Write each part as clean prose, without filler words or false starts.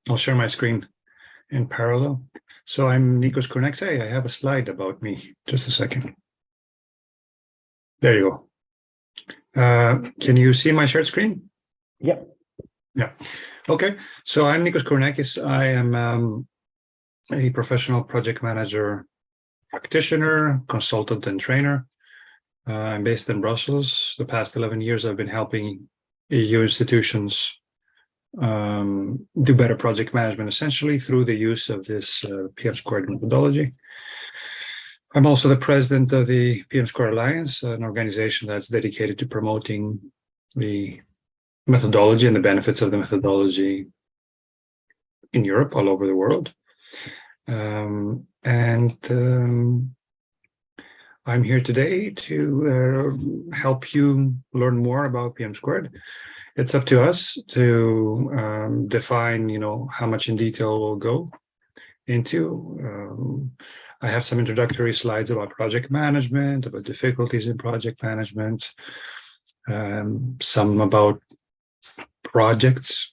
I'll share my screen in parallel. So I'm Nicos Kourounakis. I have a slide about me. Just a second. There you go. Can you see my shared screen? Yeah. Yeah. Okay. So I'm Nicos Kourounakis. I am a professional project manager, practitioner, consultant, and trainer. I'm based in Brussels. The past 11 years, I've been helping EU institutions do better project management, essentially through the use of this PM² methodology. I'm also the president of the PM² Alliance, an organization that's dedicated to promoting the methodology and the benefits of the methodology in Europe, all over the world. I'm here today to help you learn more about PM². It's up to us to define, how much in detail we'll go into. I have some introductory slides about project management, about difficulties in project management, some about projects,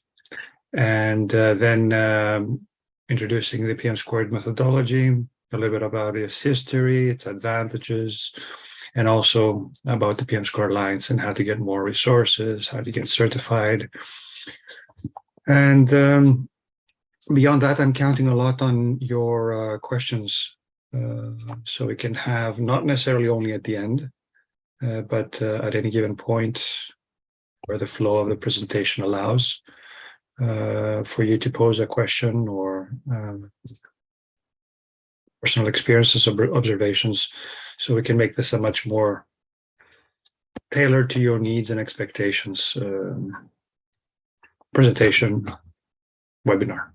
and then introducing the PM² methodology, a little bit about its history, its advantages, and also about the PM² Alliance and how to get more resources, how to get certified. And beyond that, I'm counting a lot on your questions, so we can have not necessarily only at the end, but at any given point where the flow of the presentation allows for you to pose a question or personal experiences or observations, so we can make this a much more tailored to your needs and expectations presentation webinar.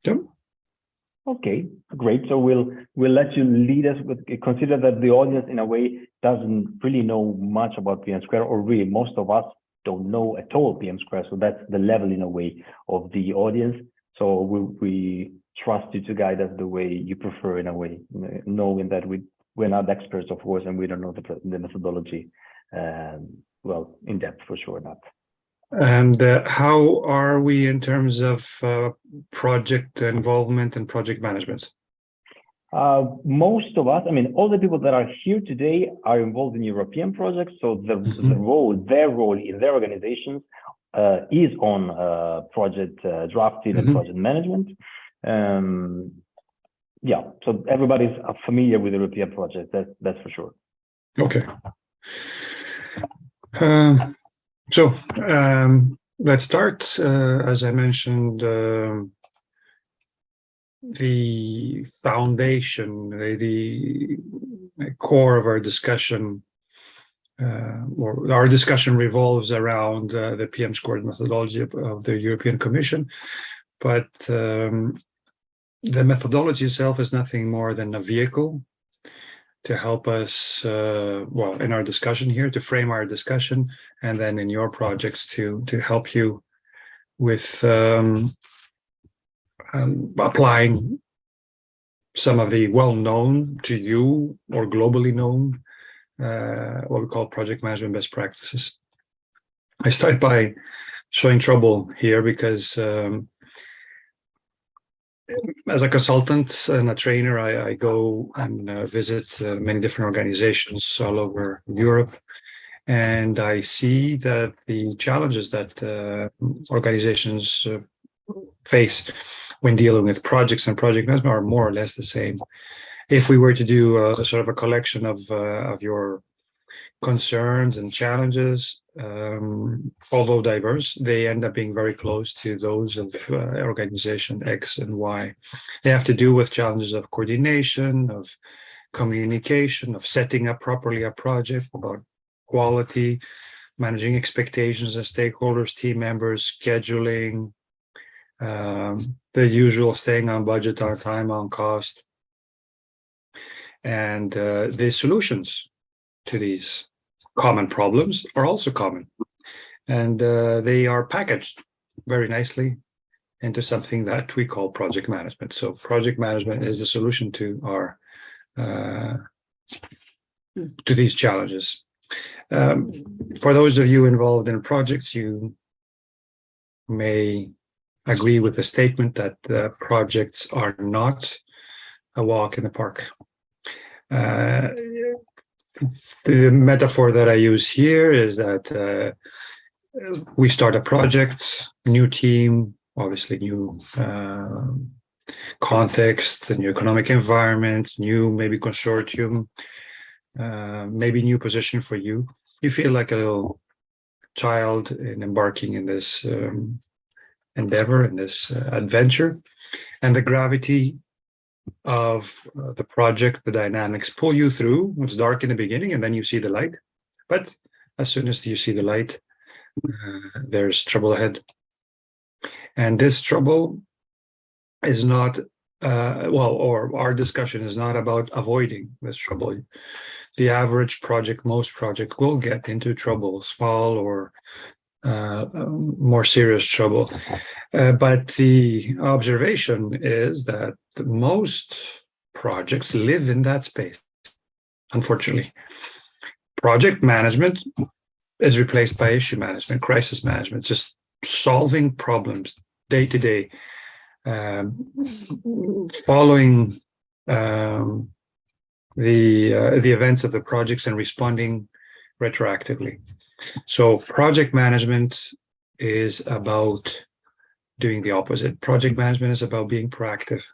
Yep. Okay, great. So we'll let you lead us with, consider that the audience in a way doesn't really know much about PM², or really most of us don't know at all PM². So that's the level in a way of the audience. So we trust you to guide us the way you prefer, in a way, knowing that we're not experts, of course, and we don't know the methodology well in depth, for sure not. And how are we in terms of project involvement and project management? Most of us, I mean, all the people that are here today are involved in European projects. So their role in their organizations is on project drafting and project management. Yeah, so everybody's familiar with the European project, that's for sure. Okay. So let's start. As I mentioned, the foundation, the core of our discussion, or our discussion revolves around the PM² methodology of the European Commission, but the methodology itself is nothing more than a vehicle to help us, well, in our discussion here, to frame our discussion, and then in your projects to help you with applying some of the well-known to you or globally known, what we call project management best practices. I start by showing trouble here because as a consultant and a trainer, I go and visit many different organizations all over Europe, and I see that the challenges that organizations face when dealing with projects and project management are more or less the same. If we were to do a sort of a collection of your concerns and challenges, although diverse, they end up being very close to those of organization X and Y. They have to do with challenges of coordination, of communication, of setting up properly a project, about quality, managing expectations of stakeholders, team members, scheduling, the usual staying on budget, on time, on cost. And the solutions to these common problems are also common. And they are packaged very nicely into something that we call project management. So project management is the solution to our to these challenges. For those of you involved in projects, you may agree with the statement that projects are not a walk in the park. The metaphor that I use here is that we start a project, new team, obviously new context, a new economic environment, new maybe consortium, maybe new position for you. You feel like a little child in embarking in this endeavor, in this adventure, and the gravity of the project, the dynamics pull you through. It's dark in the beginning, and then you see the light. But as soon as you see the light, there's trouble ahead. And this trouble is not, or our discussion is not about avoiding this trouble. The average project, most project will get into trouble, small or more serious trouble. But the observation is that most projects live in that space, unfortunately. Project management is replaced by issue management, crisis management, just solving problems day to day, following the events of the projects and responding retroactively. So project management is about doing the opposite. Project management is about being proactive,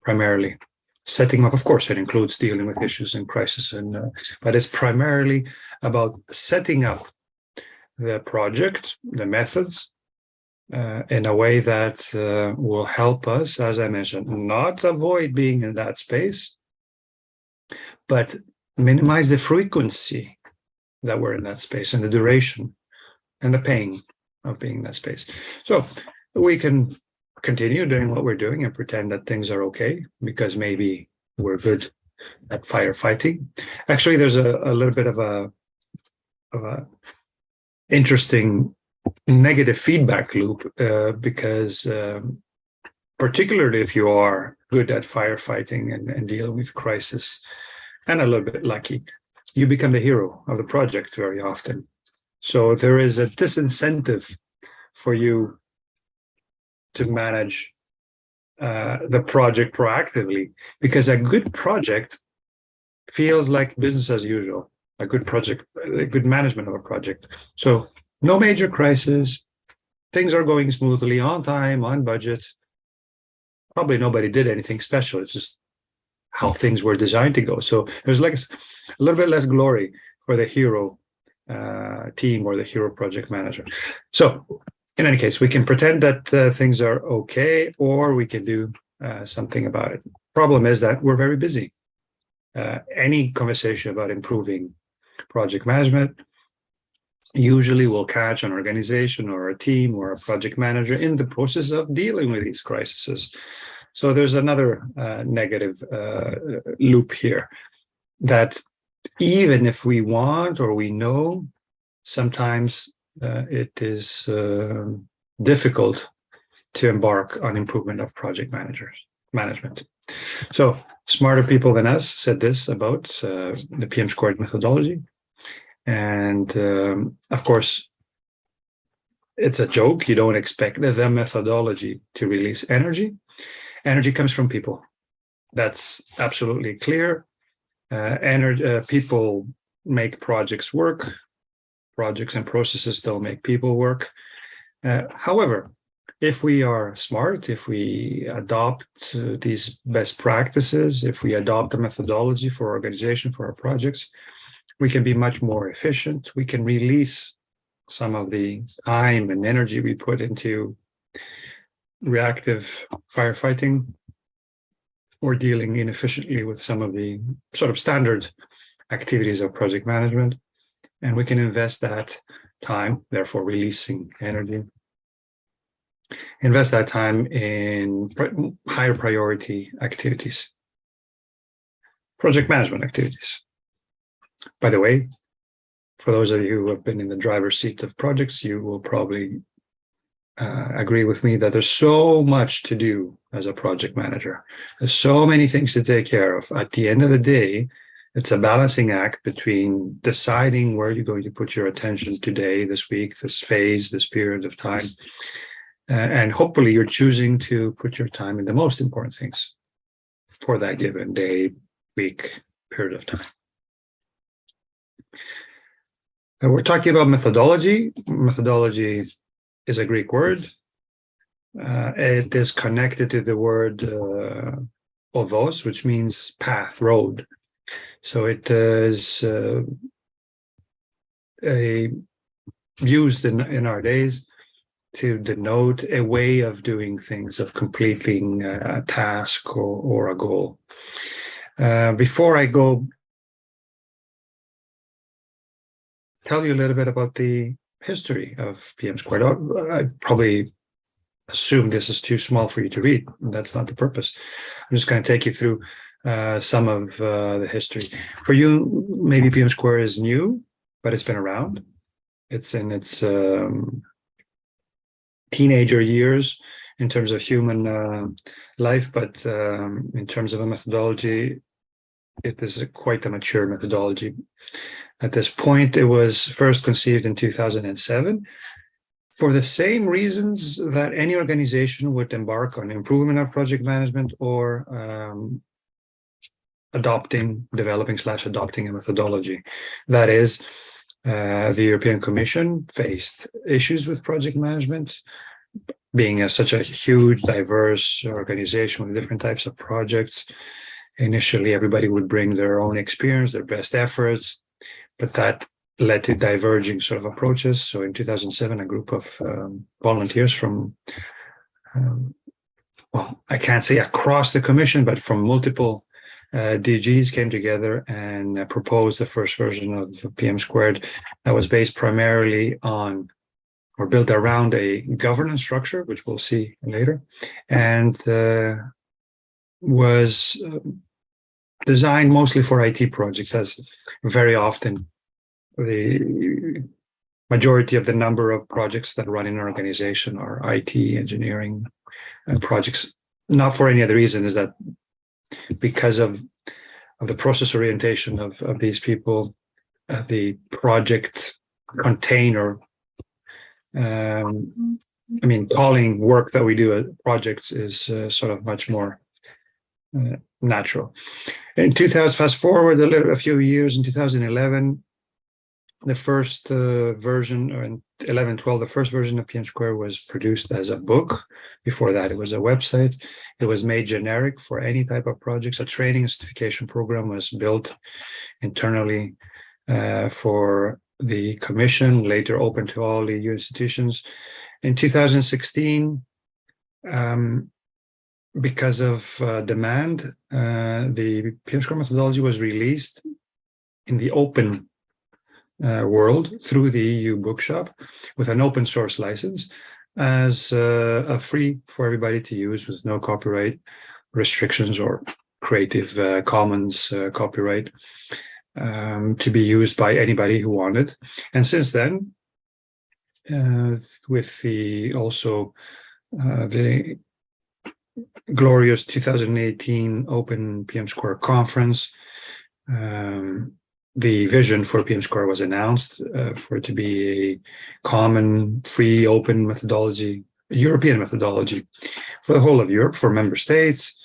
primarily. Setting up, of course, it includes dealing with issues and crises, but it's primarily about setting up the project, the methods, in a way that will help us, as I mentioned, not avoid being in that space, but minimize the frequency that we're in that space and the duration and the pain of being in that space. So we can continue doing what we're doing and pretend that things are okay because maybe we're good at firefighting. Actually, there's a little bit of a interesting negative feedback loop because particularly if you are good at firefighting and dealing with crisis and a little bit lucky, you become the hero of the project very often. So there is a disincentive for you to manage the project proactively, because a good project feels like business as usual, a good project, a good management of a project. So no major crisis, things are going smoothly, on time, on budget. Probably nobody did anything special. It's just how things were designed to go. So there's like a little bit less glory for the hero team or the hero project manager. So in any case, we can pretend that things are okay, or we can do something about it. Problem is that we're very busy. Any conversation about improving project management usually will catch an organization or a team or a project manager in the process of dealing with these crises. So there's another negative loop here, that even if we want or we know, sometimes it is difficult to embark on improvement of project management. So smarter people than us said this about the PM² methodology. And of course, it's a joke. You don't expect the methodology to release energy. Energy comes from people. That's absolutely clear. People make projects work. Projects and processes don't make people work. However, if we are smart, if we adopt these best practices, if we adopt a methodology for organization for our projects, we can be much more efficient. We can release some of the time and energy we put into reactive firefighting or dealing inefficiently with some of the sort of standard activities of project management. And we can invest that time, therefore releasing energy, invest that time in higher priority activities, project management activities. By the way, for those of you who have been in the driver's seat of projects, you will probably agree with me that there's so much to do as a project manager. There's so many things to take care of. At the end of the day, it's a balancing act between deciding where you're going to put your attention today, this week, this phase, this period of time, and hopefully you're choosing to put your time in the most important things for that given day, week, period of time. And we're talking about methodology. Methodology is a Greek word. It is connected to the word odos, which means path, road. So it is used in our days to denote a way of doing things, of completing a task or a goal. Before I go tell you a little bit about the history of PM². I probably assume this is too small for you to read. That's not the purpose. I'm just going to take you through some of the history. For you, maybe PM² is new, but it's been around. It's in its teenager years in terms of human life, but in terms of a methodology, it is quite a mature methodology. At this point, it was first conceived in 2007 for the same reasons that any organization would embark on improvement of project management or developing/adopting a methodology. That is, the European Commission faced issues with project management, being such a huge, diverse organization with different types of projects. Initially, everybody would bring their own experience, their best efforts, but that led to diverging sort of approaches. So in 2007, a group of volunteers from, well, I can't say across the Commission, but from multiple DGs came together and proposed the first version of PM² that was based primarily on, or built around, a governance structure, which we'll see later, and was designed mostly for IT projects, as very often the majority of the number of projects that run in an organization are IT engineering projects. Not for any other reason, is that because of the process orientation of these people, the project container, calling work that we do at projects is sort of much more natural. In 2000, fast forward a few years, in 2011, the first version, or in 11-12, the first version of PM² was produced as a book. Before that, it was a website. It was made generic for any type of projects. A training and certification program was built internally for the Commission, later open to all EU institutions. In 2016, because of demand, the PM² methodology was released in the open world through the EU bookshop with an open source license as a free for everybody to use, with no copyright restrictions or Creative Commons copyright, to be used by anybody who wanted. And since then, with the glorious 2018 Open PM² conference, the vision for PM² was announced for it to be a common, free, open methodology, European methodology for the whole of Europe, for member states,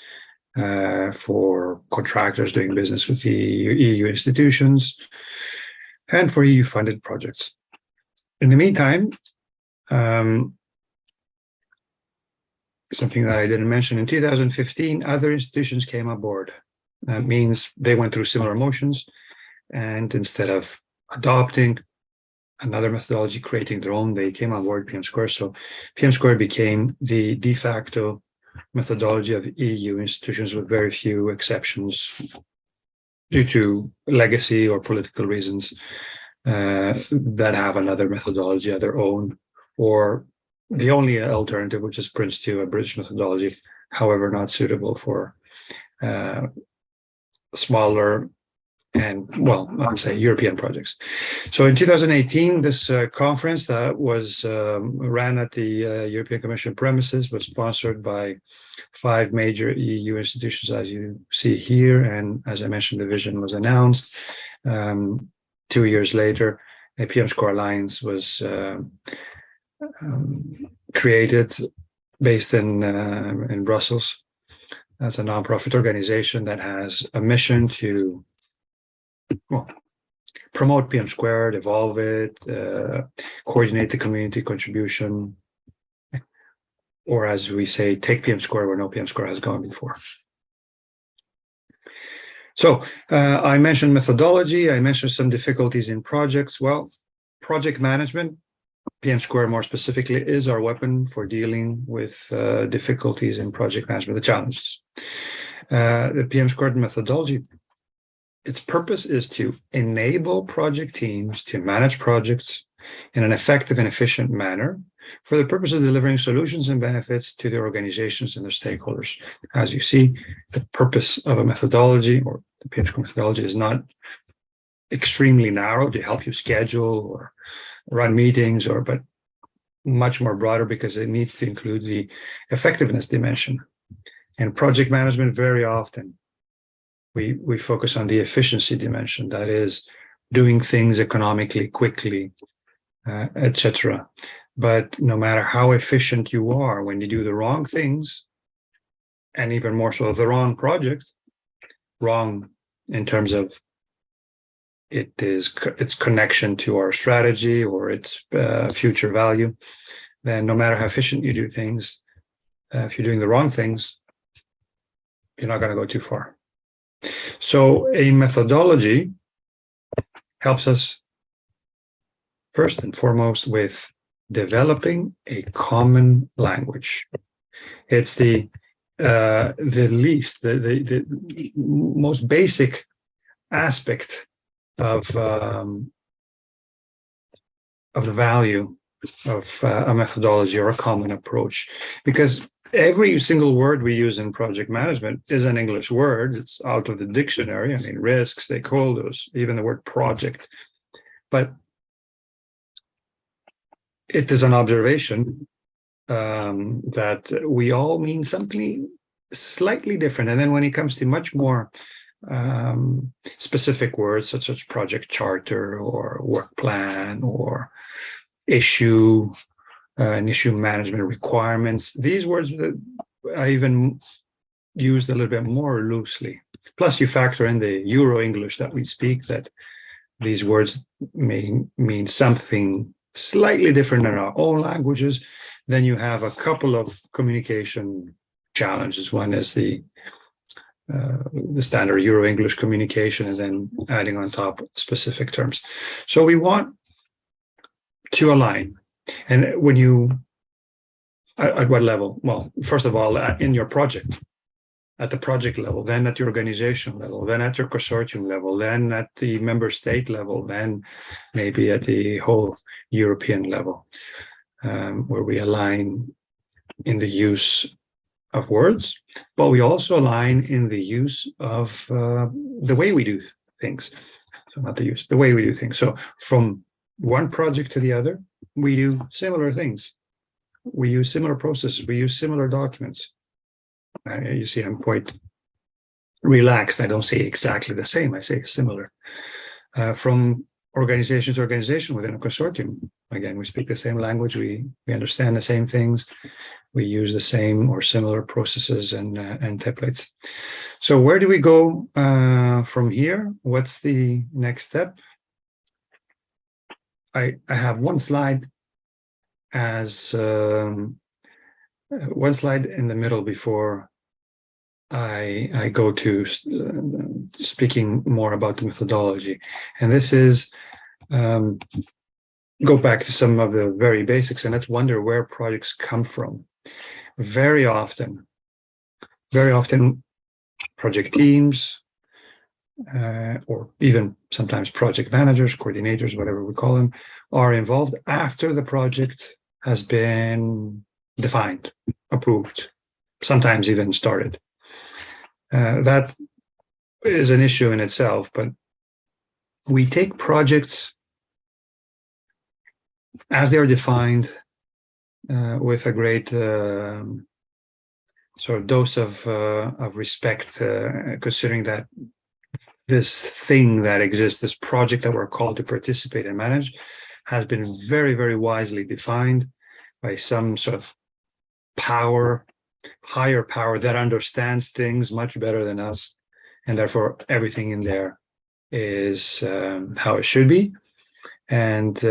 for contractors doing business with the EU institutions, and for EU-funded projects. In the meantime, something that I didn't mention, in 2015, other institutions came on board. That means they went through similar motions, and instead of adopting another methodology, creating their own, they came on board PM². So PM² became the de facto methodology of EU institutions, with very few exceptions due to legacy or political reasons that have another methodology of their own, or the only alternative, which is Prince2, a British methodology, however not suitable for smaller and, well, I would say European projects. So in 2018, this conference that was ran at the European Commission premises was sponsored by 5 major EU institutions, as you see here. And as I mentioned, the vision was announced. 2 years later, a PM² Alliance was created based in Brussels. That's a nonprofit organization that has a mission to promote PM², evolve it, coordinate the community contribution, or as we say, take PM² where no PM² has gone before. So I mentioned methodology. I mentioned some difficulties in projects. Well, project management, PM² more specifically, is our weapon for dealing with difficulties in project management, the challenges. The PM² methodology, its purpose is to enable project teams to manage projects in an effective and efficient manner for the purpose of delivering solutions and benefits to their organizations and their stakeholders. As you see, the purpose of a methodology, or the PM² methodology, is not extremely narrow to help you schedule or run meetings, but much more broader because it needs to include the effectiveness dimension. In project management, very often we focus on the efficiency dimension, that is doing things economically, quickly, etc. But no matter how efficient you are, when you do the wrong things, and even more so the wrong project, wrong in terms of its connection to our strategy or its future value, then no matter how efficient you do things, if you're doing the wrong things, you're not going to go too far. So a methodology helps us first and foremost with developing a common language. It's the most basic aspect of the value of a methodology or a common approach, because every single word we use in project management is an English word. It's out of the dictionary. I mean, risk, stakeholders, even the word project. But it is an observation that we all mean something slightly different. And then when it comes to much more specific words, such as project charter or work plan or issue and issue management requirements, these words that I even used a little bit more loosely. Plus, you factor in the Euro English that we speak, that these words may mean something slightly different in our own languages. Then you have a couple of communication challenges. One is the standard Euro English communication, and then adding on top specific terms. So we want to align. And when you, at what level? Well, first of all, in your project, at the project level, then at your organization level, then at your consortium level, then at the member state level, then maybe at the whole European level, where we align in the use of words, but we also align in the use of the way we do things. So not the use, the way we do things. So from one project to the other, we do similar things. We use similar processes. We use similar documents. You see, I'm quite relaxed. I don't say exactly the same. I say similar. From organization to organization within a consortium, again, we speak the same language. We understand the same things. We use the same or similar processes and templates. So where do we go from here? What's the next step? I have one slide as one slide in the middle before I go to speaking more about the methodology. And this is go back to some of the very basics, and let's wonder where projects come from. Very often, project teams, or even sometimes project managers, coordinators, whatever we call them, are involved after the project has been defined, approved, sometimes even started. That is an issue in itself, but we take projects as they are defined with a great sort of dose of respect, considering that this thing that exists, this project that we're called to participate and manage, has been very, very wisely defined. by some sort of power, higher power that understands things much better than us, and therefore everything in there is how it should be, and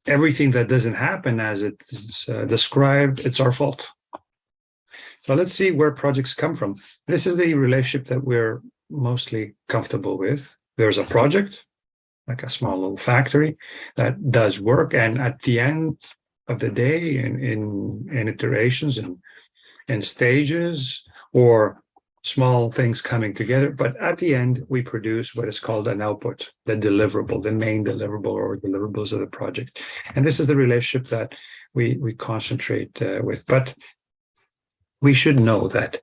everything that doesn't happen as it's described, it's our fault. So let's see where projects come from. This is the relationship that we're mostly comfortable with. There's a project, like a small little factory that does work, and at the end of the day, in iterations and stages, or small things coming together, but at the end we produce what is called an output, the deliverable, the main deliverable or deliverables of the project. And this is the relationship that we concentrate with. But we should know that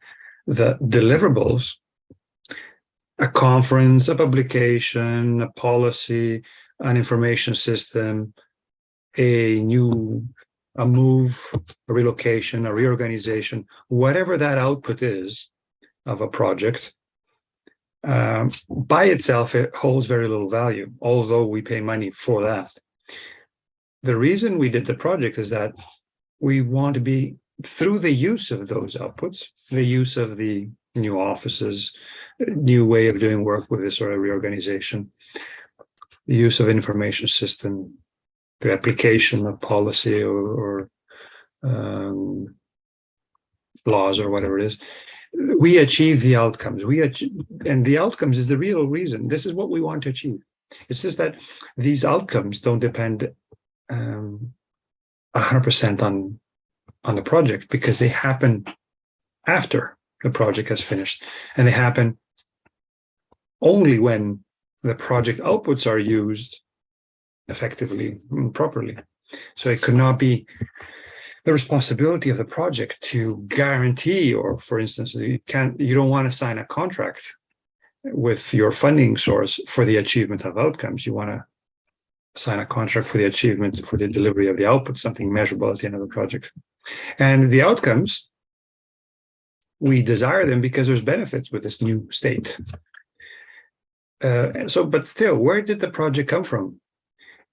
the deliverables, a conference, a publication, a policy, an information system, a move, a relocation, a reorganization, whatever that output is of a project, by itself, it holds very little value, although we pay money for that. The reason we did the project is that we want to be, through the use of those outputs, the use of the new offices, new way of doing work with this sort of reorganization, the use of information system, the application of policy or laws or whatever it is, we achieve the outcomes. And the outcomes is the real reason. This is what we want to achieve. It's just that these outcomes don't depend 100% on the project, because they happen after the project has finished, and they happen only when the project outputs are used effectively and properly. So it could not be the responsibility of the project to guarantee, or for instance, you don't want to sign a contract with your funding source for the achievement of outcomes. You want to sign a contract for the achievement, for the delivery of the output, something measurable at the end of the project. And the outcomes, we desire them because there's benefits with this new state. But still, where did the project come from?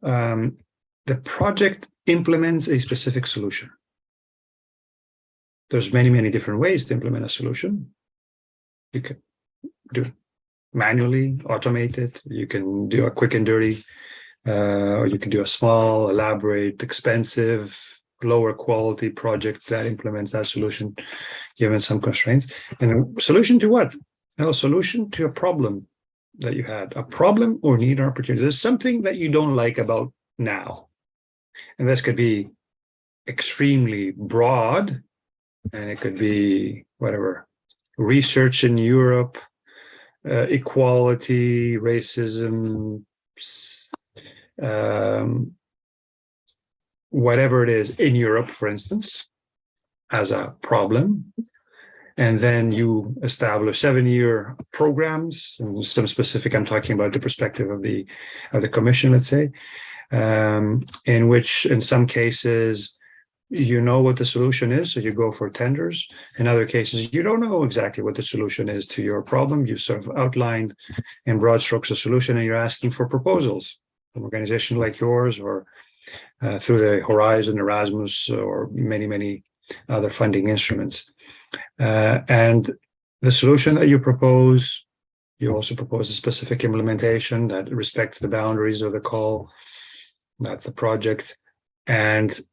The project implements a specific solution. There's many, many different ways to implement a solution. You can do it manually, automate it. You can do a quick and dirty, or you can do a small, elaborate, expensive, lower quality project that implements that solution, given some constraints. And a solution to what? A solution to a problem that you had, a problem or need or opportunity. There's something that you don't like about now. And this could be extremely broad, and it could be whatever, research in Europe, equality, racism, whatever it is in Europe, for instance, as a problem. And then you establish 7-year programs, and some specific, I'm talking about the perspective of the commission, let's say, in which in some cases, you know what the solution is, so you go for tenders. In other cases, you don't know exactly what the solution is to your problem. You sort of outlined in broad strokes a solution, and you're asking for proposals. An organization like yours, or through the Horizon, Erasmus, or many, many other funding instruments. And the solution that you propose, you also propose a specific implementation that respects the boundaries of the call. That's the project. And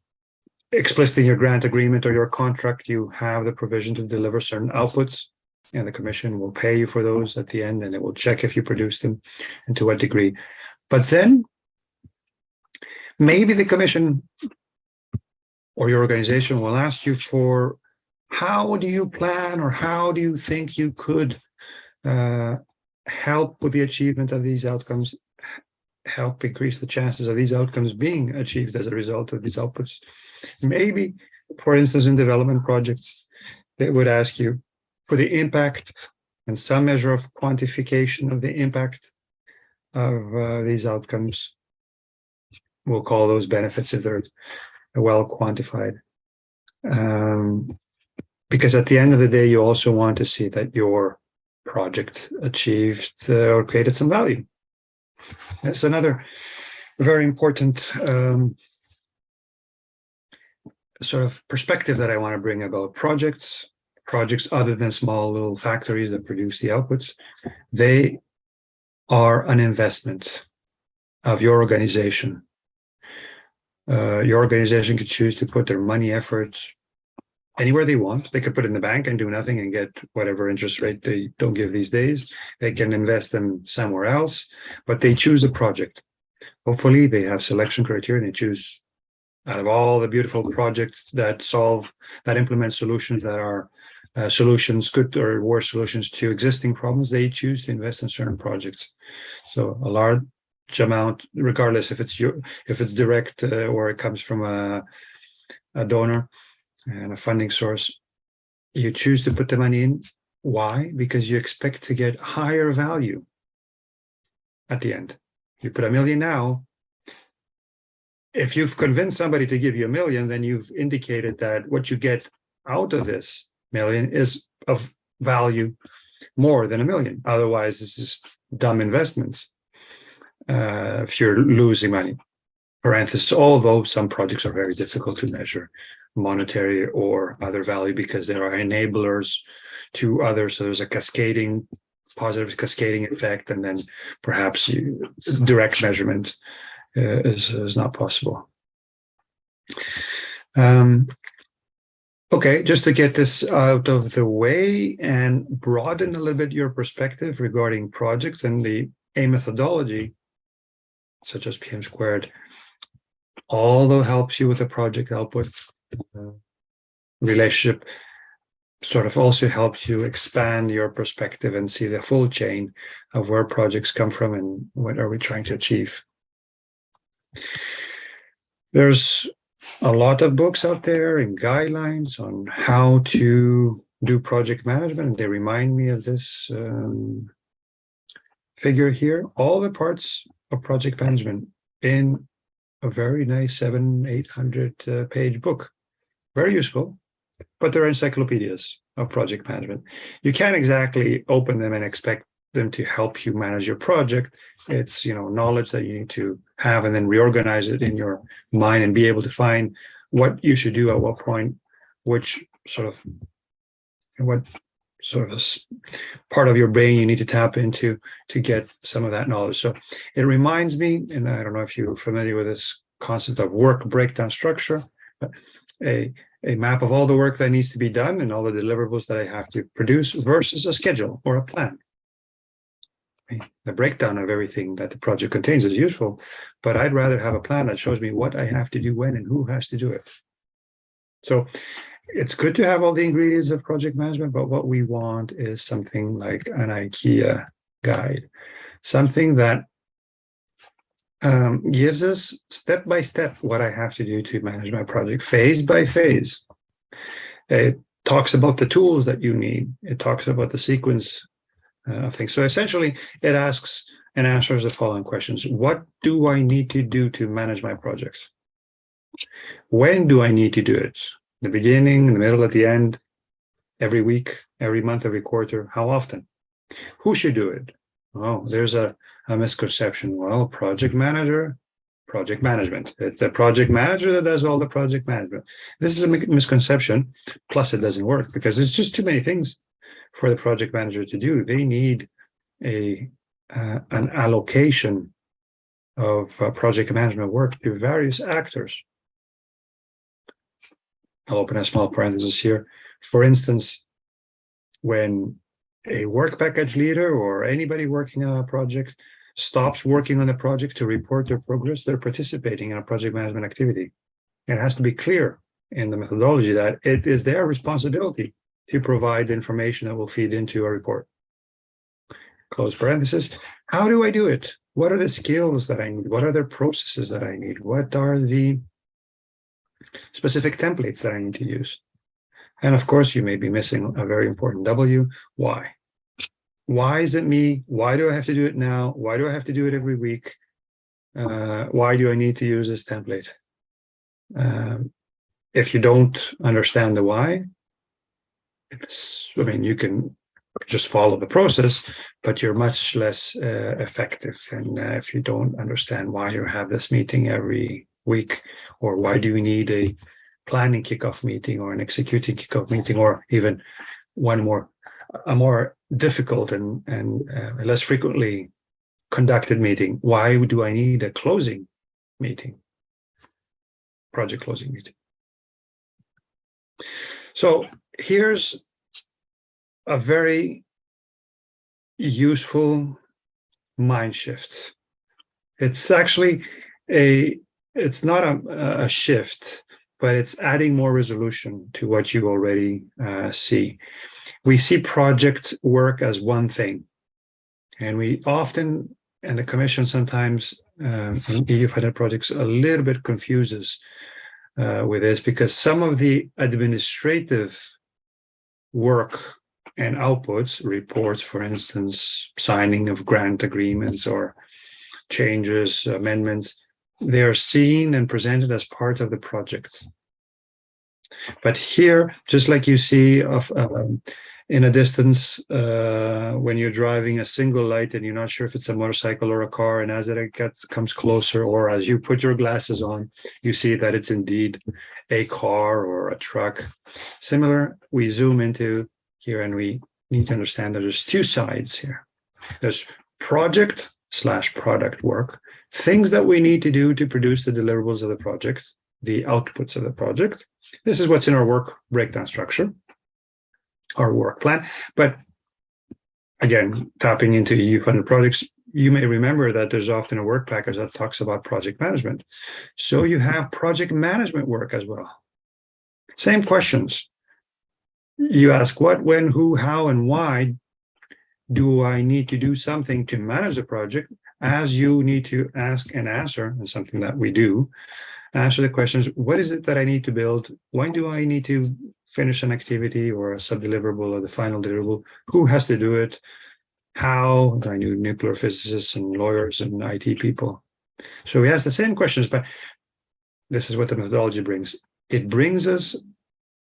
explicitly in your grant agreement or your contract, you have the provision to deliver certain outputs, and the commission will pay you for those at the end, and it will check if you produce them and to what degree. But then maybe the commission or your organization will ask you for, how do you plan, or how do you think you could help with the achievement of these outcomes, help increase the chances of these outcomes being achieved as a result of these outputs? Maybe, for instance, in development projects, they would ask you for the impact and some measure of quantification of the impact of these outcomes. We'll call those benefits if they're well quantified. Because at the end of the day, you also want to see that your project achieved or created some value. That's another very important sort of perspective that I want to bring about projects other than small little factories that produce the outputs. They are an investment of your organization. Your organization could choose to put their money, effort anywhere they want. They could put it in the bank and do nothing and get whatever interest rate they don't give these days. They can invest them somewhere else, but they choose a project. Hopefully they have selection criteria and they choose out of all the beautiful projects that implement solutions that are solutions, good or worse solutions to existing problems, they choose to invest in certain projects. So a large amount, regardless if it's direct or it comes from a donor and a funding source, you choose to put the money in. Why? Because you expect to get higher value at the end. You put $1 million now. If you've convinced somebody to give you $1 million, then you've indicated that what you get out of this $1 million is of value more than $1 million. Otherwise, it's just dumb investments. If you're losing money, parenthesis, although some projects are very difficult to measure monetary or other value because there are enablers to others. So there's a positive cascading effect, and then perhaps direct measurement is not possible. Okay, just to get this out of the way and broaden a little bit your perspective regarding projects and a methodology such as PM², although helps you with the project output relationship, sort of also helps you expand your perspective and see the full chain of where projects come from and what are we trying to achieve. There's a lot of books out there and guidelines on how to do project management. They remind me of this figure here, all the parts of project management in a very nice 700-800 page book. Very useful, but they're encyclopedias of project management. You can't exactly open them and expect them to help you manage your project. It's, knowledge that you need to have and then reorganize it in your mind and be able to find what you should do at what point, what sort of part of your brain you need to tap into to get some of that knowledge. So it reminds me, and I don't know if you're familiar with this concept of work breakdown structure, but a map of all the work that needs to be done and all the deliverables that I have to produce versus a schedule or a plan. The breakdown of everything that the project contains is useful, but I'd rather have a plan that shows me what I have to do when and who has to do it. So it's good to have all the ingredients of project management, but what we want is something like an IKEA guide, something that gives us step by step what I have to do to manage my project, phase by phase. It talks about the tools that you need. It talks about the sequence of things. So essentially, it asks and answers the following questions. What do I need to do to manage my projects? When do I need to do it? The beginning, the middle, at the end, every week, every month, every quarter, how often? Who should do it? Oh, there's a misconception. Well, project management. It's the project manager that does all the project management. This is a misconception. Plus, it doesn't work because there's just too many things for the project manager to do. They need an allocation of project management work to various actors. I'll open a small parenthesis here. For instance, when a work package leader or anybody working on a project stops working on the project to report their progress, they're participating in a project management activity. It has to be clear in the methodology that it is their responsibility to provide the information that will feed into a report. Close parenthesis. How do I do it? What are the skills that I need? What are the processes that I need? What are the specific templates that I need to use? And of course, you may be missing a very important W. Why? Why is it me? Why do I have to do it now? Why do I have to do it every week? Why do I need to use this template? If you don't understand the why, you can just follow the process, but you're much less effective. And if you don't understand why you have this meeting every week, or why do you need planning kickoff meeting or an executing kickoff meeting, or even a more difficult and less frequently conducted meeting? Why do I need a closing meeting, project closing meeting? So here's a very useful mind shift. It's actually it's not a shift, but it's adding more resolution to what you already see. We see project work as one thing, and we often, and the Commission sometimes in EU-funded projects a little bit confuses with this, because some of the administrative work and outputs, reports, for instance, signing of grant agreements or changes, amendments, they are seen and presented as part of the project. But here, just like you see in a distance, when you're driving a single light and you're not sure if it's a motorcycle or a car, and as it comes closer, or as you put your glasses on, you see that it's indeed a car or a truck. Similar, we zoom into here and we need to understand that there's two sides here. There's project/product work, things that we need to do to produce the deliverables of the project, the outputs of the project. This is what's in our work breakdown structure, our work plan. But again, tapping into EU-funded projects, you may remember that there's often a work package that talks about project management. So you have project management work as well. Same questions. You ask what, when, who, how, and why do I need to do something to manage the project, as you need to ask and answer, and something that we do, answer the questions: what is it that I need to build? Why do I need to finish an activity or a sub-deliverable or the final deliverable? Who has to do it? How do I need nuclear physicists and lawyers and IT people? So we ask the same questions, but this is what the methodology brings. It brings us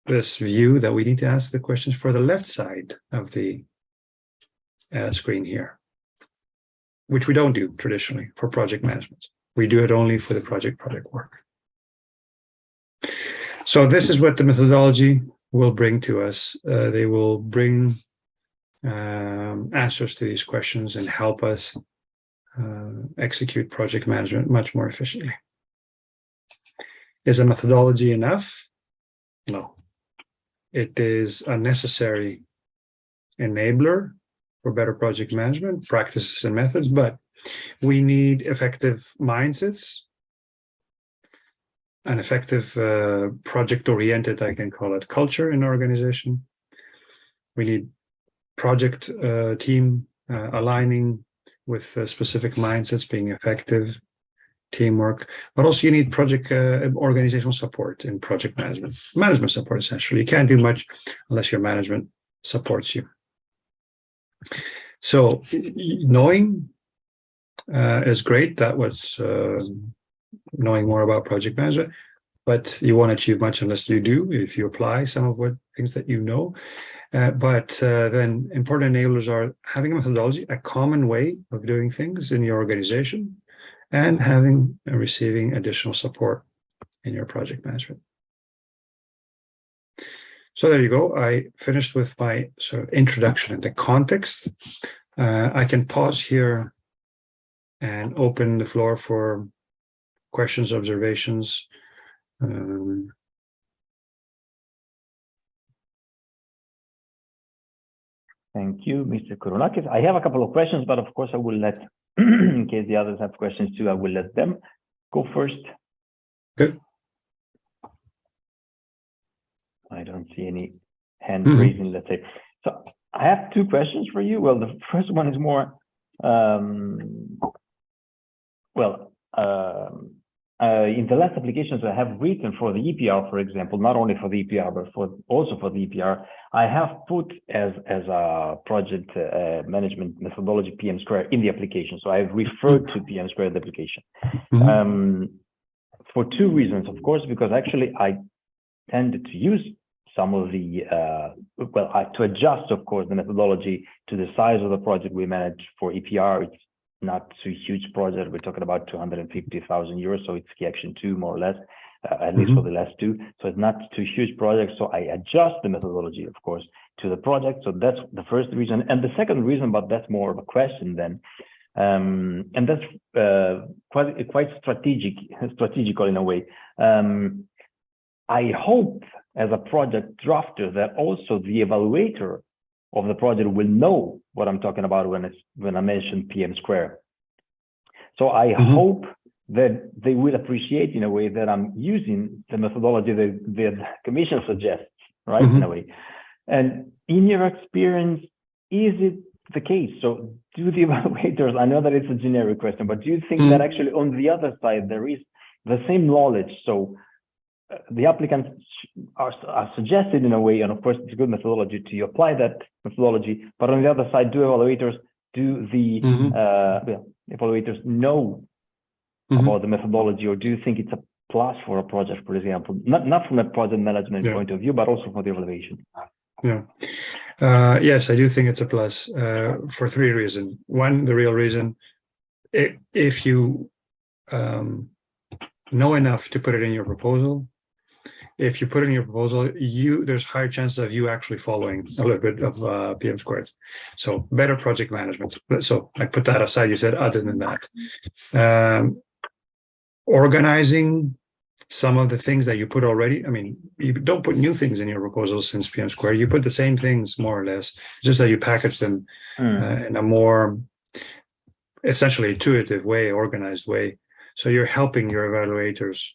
this view that we need to ask the questions for the left side of the screen here, which we don't do traditionally for project management. We do it only for the project work. So this is what the methodology will bring to us. They will bring answers to these questions and help us execute project management much more efficiently. Is a methodology enough? No. It is a necessary enabler for better project management, practices and methods, but we need effective mindsets, an effective project-oriented, I can call it, culture in our organization. We need project team aligning with specific mindsets, being effective, teamwork, but also you need project organizational support in project management support. Essentially, you can't do much unless your management supports you. So knowing is great. That was knowing more about project management, but you won't achieve much unless you do, if you apply some of what things that you know. But then important enablers are having a methodology, a common way of doing things in your organization, and having and receiving additional support in your project management. So there you go. I finished with my sort of introduction and the context. I can pause here and open the floor for questions, observations. Thank you, Mr. Kourounakis. I have a couple of questions, but of course I will let, in case the others have questions too, I will let them go first. Good. I don't see any hand raising, let's say. So I have two questions for you. Well, the first one is more, in the last applications I have written for the EPR, for example, not only for the EPR, but also for the EPR, I have put as a project management methodology PM² in the application. So I've referred to PM² in the application. For two reasons, of course, because actually I tended to use some of the, to adjust, of course, the methodology to the size of the project we manage for EPR. It's not a huge project. We're talking about 250,000 euros, so it's Key Action 2 more or less. at least for the last two. So it's not two huge projects. So I adjust the methodology, of course, to the project. So that's the first reason. And the second reason, but that's more of a question then, and that's quite strategical in a way. I hope as a project drafter that also the evaluator of the project will know what I'm talking about when I mention PM². So I hope that they will appreciate in a way that I'm using the methodology that the commission suggests, right? In a way. And in your experience, is it the case? So do the evaluators, I know that it's a generic question, but do you think that actually on the other side, there is the same knowledge? So the applicants are suggested in a way, and of course it's a good methodology to apply that methodology, but on the other side, do the evaluators know about the methodology, or do you think it's a plus for a project, for example, not from a project management point of view, but also for the evaluation? Yes, I do think it's a plus for three reasons. One, the real reason, if you know enough to put it in your proposal, if you put it in your proposal, there's higher chances of you actually following a little bit of PM². So better project management. So I put that aside. You said other than that, organizing some of the things that you put already. I mean, you don't put new things in your proposals since PM². You put the same things more or less, just that you package them in a more essentially intuitive way, organized way. So you're helping your evaluators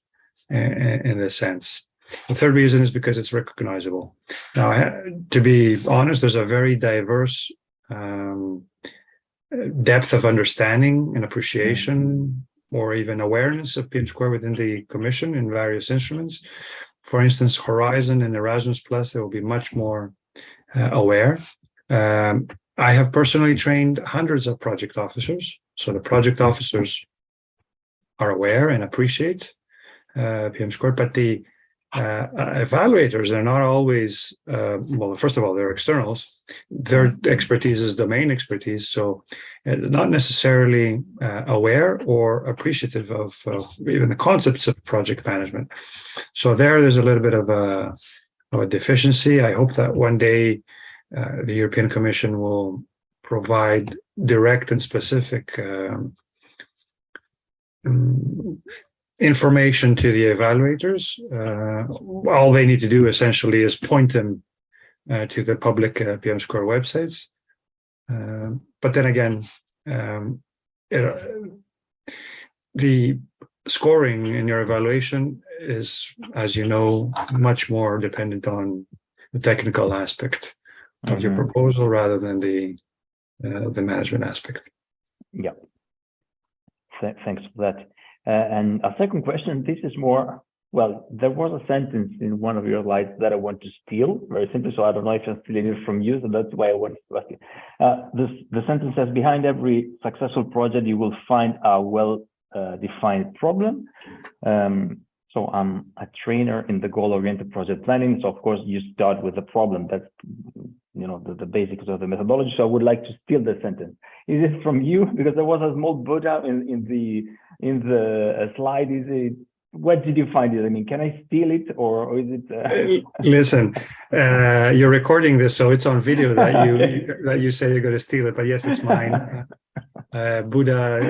in this sense. The third reason is because it's recognizable. Now, to be honest, there's a very diverse depth of understanding and appreciation or even awareness of PM² within the Commission in various instruments. For instance, Horizon and Erasmus Plus, they will be much more aware. I have personally trained hundreds of project officers. So the project officers are aware and appreciate PM², but the evaluators are not always, well, first of all, they're externals. Their expertise is domain expertise, so not necessarily aware or appreciative of even the concepts of project management. So there's a little bit of a deficiency. I hope that one day the European Commission will provide direct and specific information to the evaluators. All they need to do essentially is point them to the public PM² websites. But then again, the scoring in your evaluation is, as you know, much more dependent on the technical aspect of your proposal rather than the management aspect. Yeah. Thanks for that. And a second question, this is more, well, there was a sentence in one of your slides that I want to steal, very simply, so I don't know if I'm stealing it from you, so that's why I wanted to ask you. The sentence says, behind every successful project, you will find a well-defined problem. So I'm a trainer in the goal-oriented project planning, so of course you start with the problem. That's, you know, the basics of the methodology. So I would like to steal the sentence. Is it from you? Because there was a small Buddha in the slide. Is it? What did you find it? I mean, can I steal it, or is it? Listen, you're recording this, so it's on video that you say you're going to steal it. But yes, it's mine. Buddha,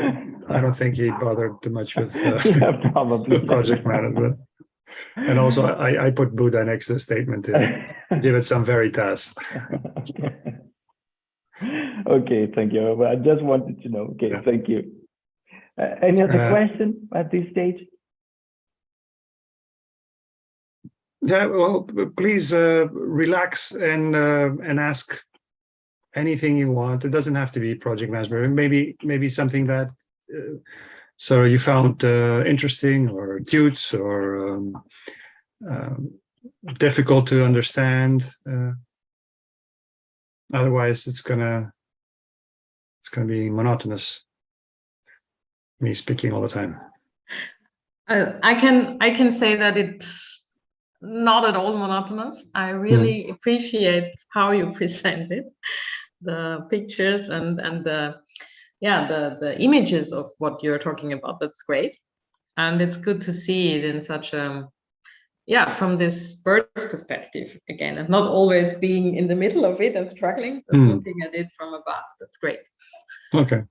I don't think he bothered too much with probably project management. And also, I put Buddha next to the statement to give it some veritas. Okay, thank you. I just wanted to know. Okay, thank you. Any other question at this stage? Yeah, well, please relax and ask anything you want. It doesn't have to be project management. Maybe something that so you found interesting or cute or difficult to understand. Otherwise, it's gonna be monotonous. Me speaking all the time. I can say that it's not at all monotonous. I really appreciate how you present it, the pictures and the images of what you're talking about. That's great. And it's good to see it in such a, from this bird's perspective again, and not always being in the middle of it and struggling, but looking at it from above. That's great. Okay,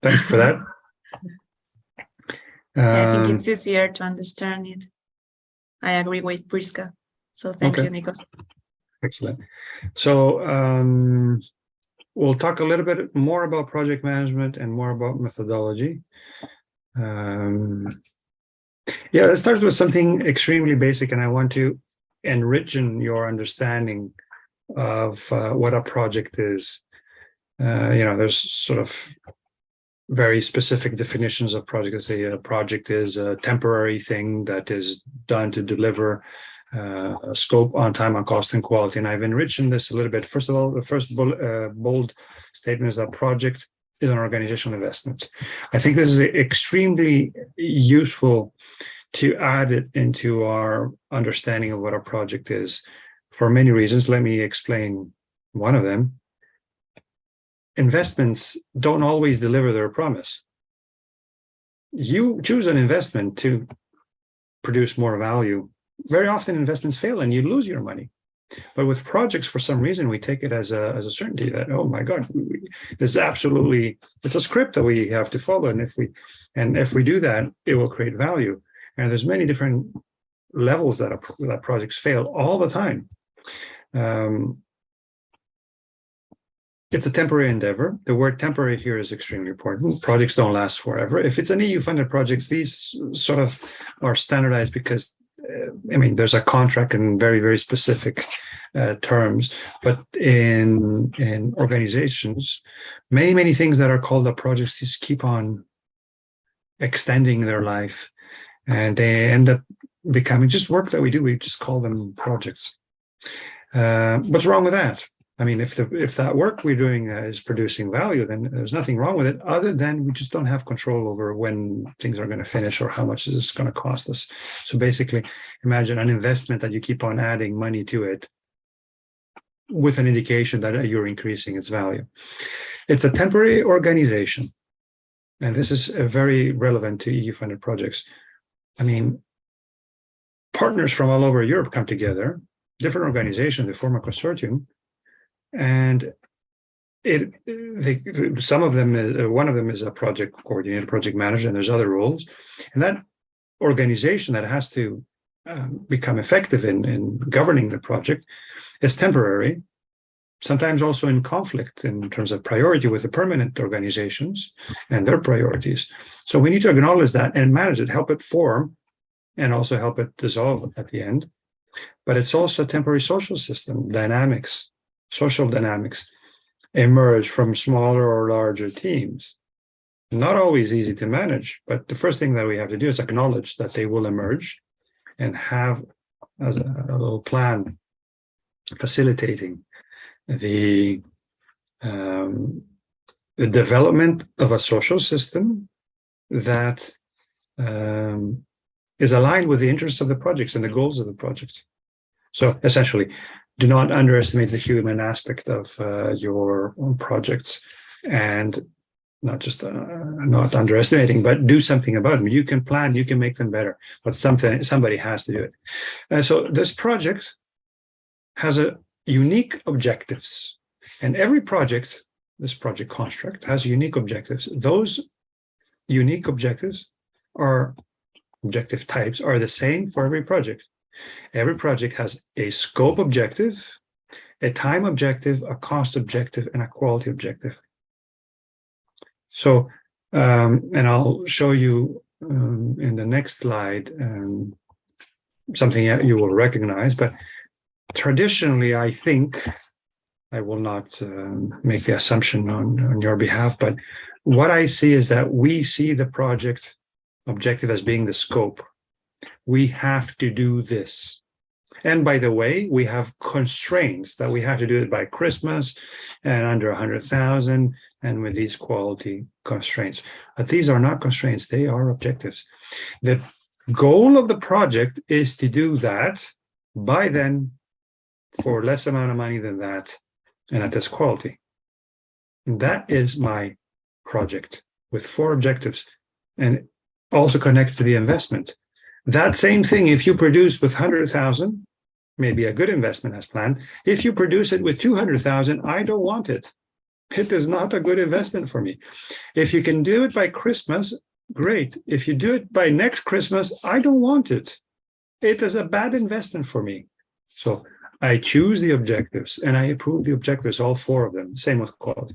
thank you for that. I think it's easier to understand it. I agree with Priska. So thank you, Nicos. Excellent. So we'll talk a little bit more about project management and more about methodology. Let's start with something extremely basic, and I want to enrich your understanding of what a project is. There's sort of very specific definitions of project. Let's say a project is a temporary thing that is done to deliver scope, on time, on cost, and quality. And I've enriched this a little bit. First of all, the first bold statement is that project is an organizational investment. I think this is extremely useful to add it into our understanding of what a project is for many reasons. Let me explain one of them. Investments don't always deliver their promise. You choose an investment to produce more value. Very often investments fail and you lose your money. But with projects, for some reason, we take it as a certainty that, oh my God, this is absolutely, it's a script that we have to follow. And if we do that, it will create value. And there's many different levels that projects fail all the time. It's a temporary endeavor. The word temporary here is extremely important. Projects don't last forever. If it's an EU-funded project, these sort of are standardized because, there's a contract and very, very specific terms. But in organizations, many, many things that are called up projects just keep on extending their life. And they end up becoming just work that we do. We just call them projects. What's wrong with that? If that work we're doing is producing value, then there's nothing wrong with it, other than we just don't have control over when things are going to finish or how much is this going to cost us. So basically, imagine an investment that you keep on adding money to it with an indication that you're increasing its value. It's a temporary organization. And this is very relevant to EU-funded projects. Partners from all over Europe come together, different organizations, they form a consortium. And one of them is a project coordinator, project manager, and there's other roles. And that organization that has to become effective in governing the project is temporary, sometimes also in conflict in terms of priority with the permanent organizations and their priorities. So we need to acknowledge that and manage it, help it form, and also help it dissolve at the end. But it's also a temporary social system, social dynamics emerge from smaller or larger teams. Not always easy to manage, but the first thing that we have to do is acknowledge that they will emerge and have as a little plan facilitating the development of a social system that is aligned with the interests of the projects and the goals of the project. So essentially, do not underestimate the human aspect of your own projects, and not just not underestimating, but do something about them. You can plan, you can make them better, but somebody has to do it. And so this project has a unique objectives, and every project, this project construct has unique objectives. Those unique objectives or objective types are the same for every project. Every project has a scope objective, a time objective, a cost objective, and a quality objective. So, and I'll show you in the next slide something you will recognize, but traditionally, I think, I will not make the assumption on your behalf, but what I see is that we see the project objective as being the scope. We have to do this. And by the way, we have constraints that we have to do it by Christmas and under 100,000 and with these quality constraints. But these are not constraints, they are objectives. The goal of the project is to do that by then for less amount of money than that and at this quality. And that is my project with 4 objectives. And also connected to the investment. That same thing, if you produce with 100,000, maybe a good investment as planned. If you produce it with 200,000, I don't want it. It is not a good investment for me. If you can do it by Christmas, great. If you do it by next Christmas, I don't want it. It is a bad investment for me. So I choose the objectives and I approve the objectives, all 4 of them, same with quality.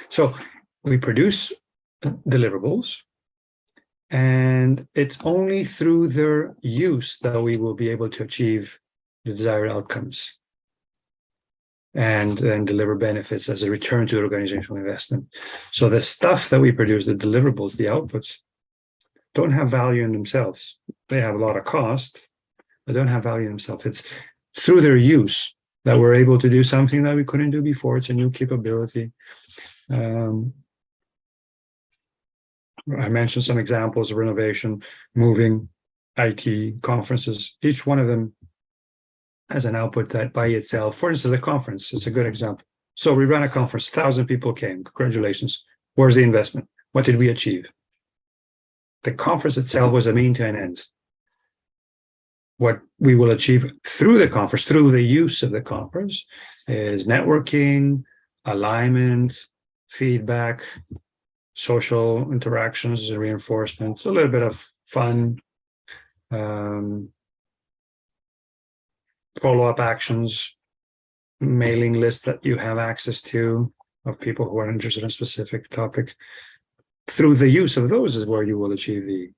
So we produce deliverables, and it's only through their use that we will be able to achieve the desired outcomes and deliver benefits as a return to the organizational investment. So the stuff that we produce, the deliverables, the outputs, don't have value in themselves. They have a lot of cost, but don't have value in themselves. It's through their use that we're able to do something that we couldn't do before. It's a new capability. I mentioned some examples of renovation, moving, IT, conferences. Each one of them has an output that by itself, for instance, a conference, it's a good example. So we ran a conference, 1,000 people came. Congratulations. Where's the investment? What did we achieve? The conference itself was a mean to an end. What we will achieve through the conference, through the use of the conference, is networking, alignment, feedback, social interactions, reinforcement, a little bit of fun, follow-up actions, mailing lists that you have access to of people who are interested in a specific topic. Through the use of those is where you will achieve the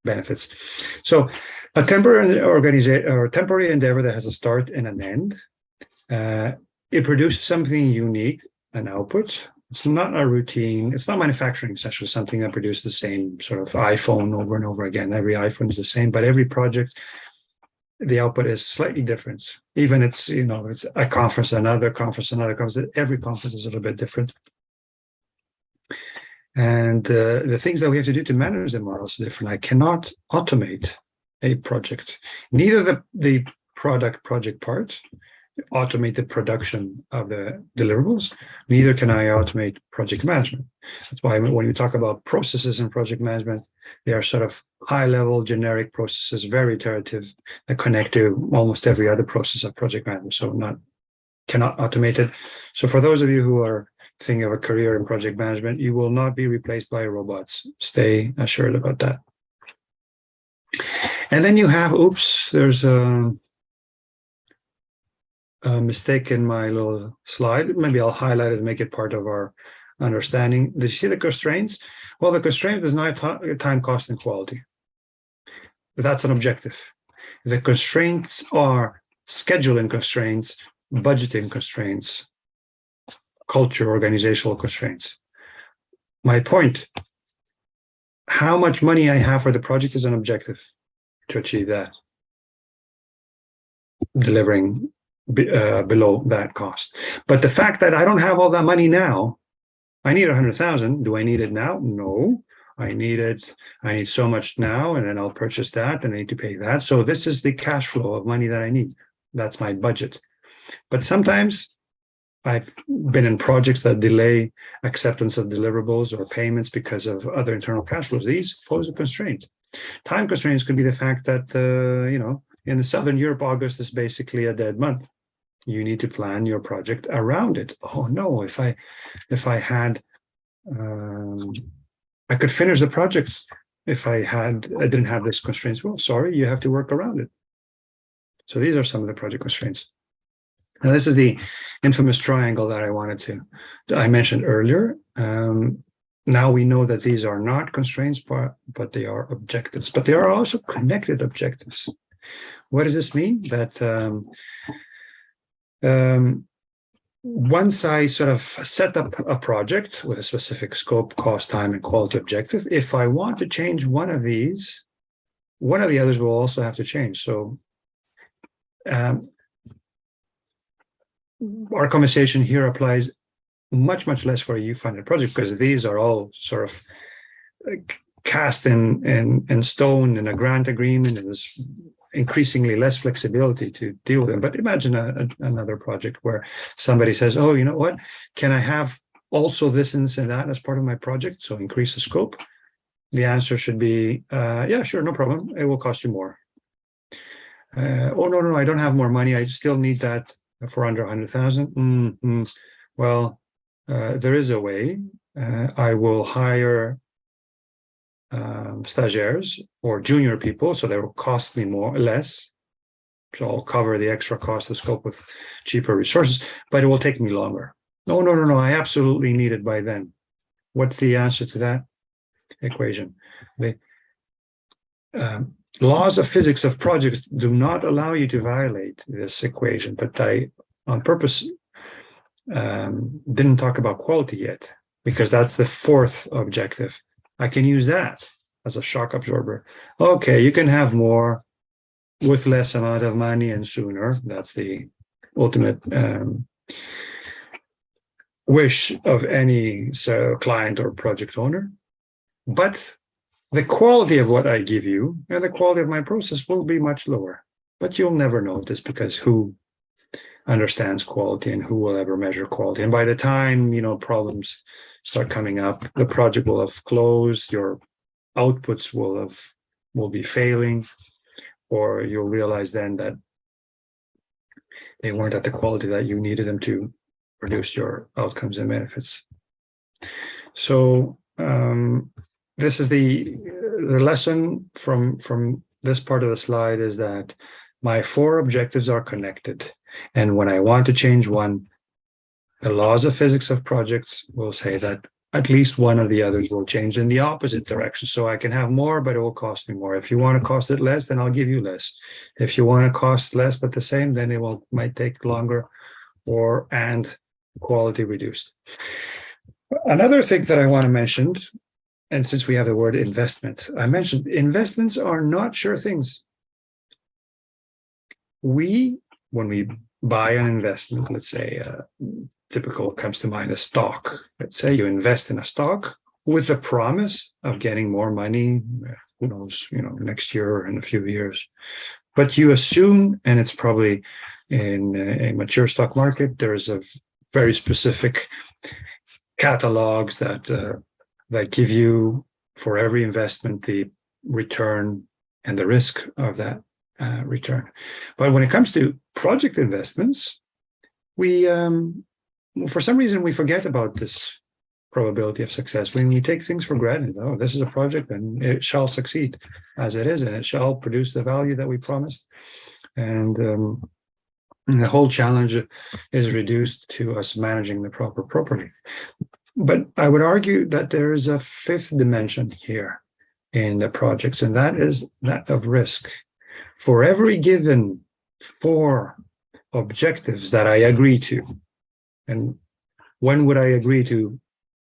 benefits. So a temporary organization or temporary endeavor that has a start and an end, it produces something unique, an output. It's not a routine. It's not manufacturing, essentially something that produces the same sort of iPhone over and over again. Every iPhone is the same, but every project, the output is slightly different. Even it's a conference, another conference, another conference. Every conference is a little bit different. And the things that we have to do to manage them are also different. I cannot automate a project. Neither the project part, automate the production of the deliverables, neither can I automate project management. That's why when you talk about processes in project management, they are sort of high-level generic processes, very iterative, that connect to almost every other process of project management. So cannot automate it. So for those of you who are thinking of a career in project management, you will not be replaced by robots. Stay assured about that. And then you have, there's a mistake in my little slide. Maybe I'll highlight it and make it part of our understanding. Did you see the constraints? Well, the constraint is not time, cost, and quality. That's an objective. The constraints are scheduling constraints, budgeting constraints, culture, organizational constraints. My point, how much money I have for the project is an objective to achieve that. Delivering below that cost. But the fact that I don't have all that money now, I need 100,000. Do I need it now? No, I need so much now, and then I'll purchase that, and I need to pay that. So this is the cash flow of money that I need. That's my budget. But sometimes I've been in projects that delay acceptance of deliverables or payments because of other internal cash flows. These pose a constraint. Time constraints could be the fact that, in the Southern Europe, August is basically a dead month. You need to plan your project around it. Oh no, if I had, I could finish the project if I didn't have this constraints. Well, sorry, you have to work around it. So these are some of the project constraints. Now this is the infamous triangle that I mentioned earlier. Now we know that these are not constraints, but they are objectives, but they are also connected objectives. What does this mean? That once I sort of set up a project with a specific scope, cost, time, and quality objective, if I want to change one of these, one of the others will also have to change. So our conversation here applies much, much less for a youth-funded project, because these are all sort of cast in stone in a grant agreement, and there's increasingly less flexibility to deal with them. But imagine another project where somebody says, oh, you know what, can I have also this and that as part of my project? So increase the scope. the answer should be, yeah, sure, no problem. It will cost you more. Oh, no, I don't have more money. I still need that for under 100,000. Well, there is a way. I will hire stagiaires or junior people, so they will cost me less. So I'll cover the extra cost of scope with cheaper resources, but it will take me longer. No, I absolutely need it by then. What's the answer to that equation? The laws of physics of projects do not allow you to violate this equation, but I, on purpose, didn't talk about quality yet, because that's the fourth objective. I can use that as a shock absorber. Okay, you can have more with less amount of money and sooner. That's the ultimate wish of any client or project owner. But the quality of what I give you and the quality of my process will be much lower. But you'll never know this, because who understands quality and who will ever measure quality? And by the time, problems start coming up, the project will have closed, your outputs will be failing, or you'll realize then that they weren't at the quality that you needed them to produce your outcomes and benefits. So this is the lesson from this part of the slide, is that my 4 objectives are connected. And when I want to change one, the laws of physics of projects will say that at least one of the others will change in the opposite direction. So I can have more, but it will cost me more. If you want to cost it less, then I'll give you less. If you want to cost less but the same, then it might take longer, and quality reduced. Another thing that I want to mention, and since we have the word investment, I mentioned investments are not sure things. When we buy an investment, let's say typical comes to mind, a stock. Let's say you invest in a stock with the promise of getting more money, who knows, next year or in a few years. But you assume, and it's probably in a mature stock market, there's a very specific catalogs that give you, for every investment, the return and the risk of that return. But when it comes to project investments, we for some reason we forget about this probability of success. When you take things for granted, this is a project and it shall succeed as it is, and it shall produce the value that we promised. And the whole challenge is reduced to us managing the proper property. But I would argue that there is a 5th dimension here in the projects, and that is that of risk. For every given 4 objectives that I agree to, and when would I agree to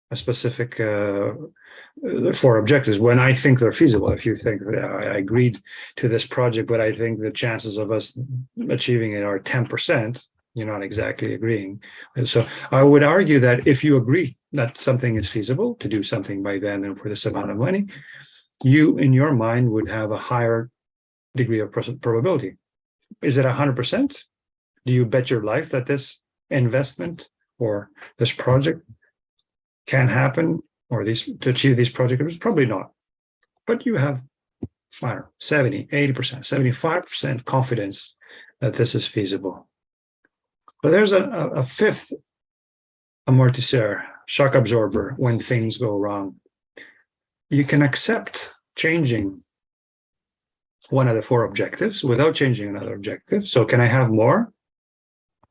a specific 4 objectives? When I think they're feasible. If you think I agreed to this project, but I think the chances of us achieving it are 10%, you're not exactly agreeing. And so I would argue that if you agree that something is feasible to do something by then and for this amount of money, you in your mind would have a higher degree of probability. Is it 100%? Do you bet your life that this investment or this project can happen, or to achieve these projects? Probably not. But you have 70, 80%, 75% confidence that this is feasible. But there's a 5th amortisseur, shock absorber, when things go wrong. You can accept changing one of the 4 objectives without changing another objective. So can I have more?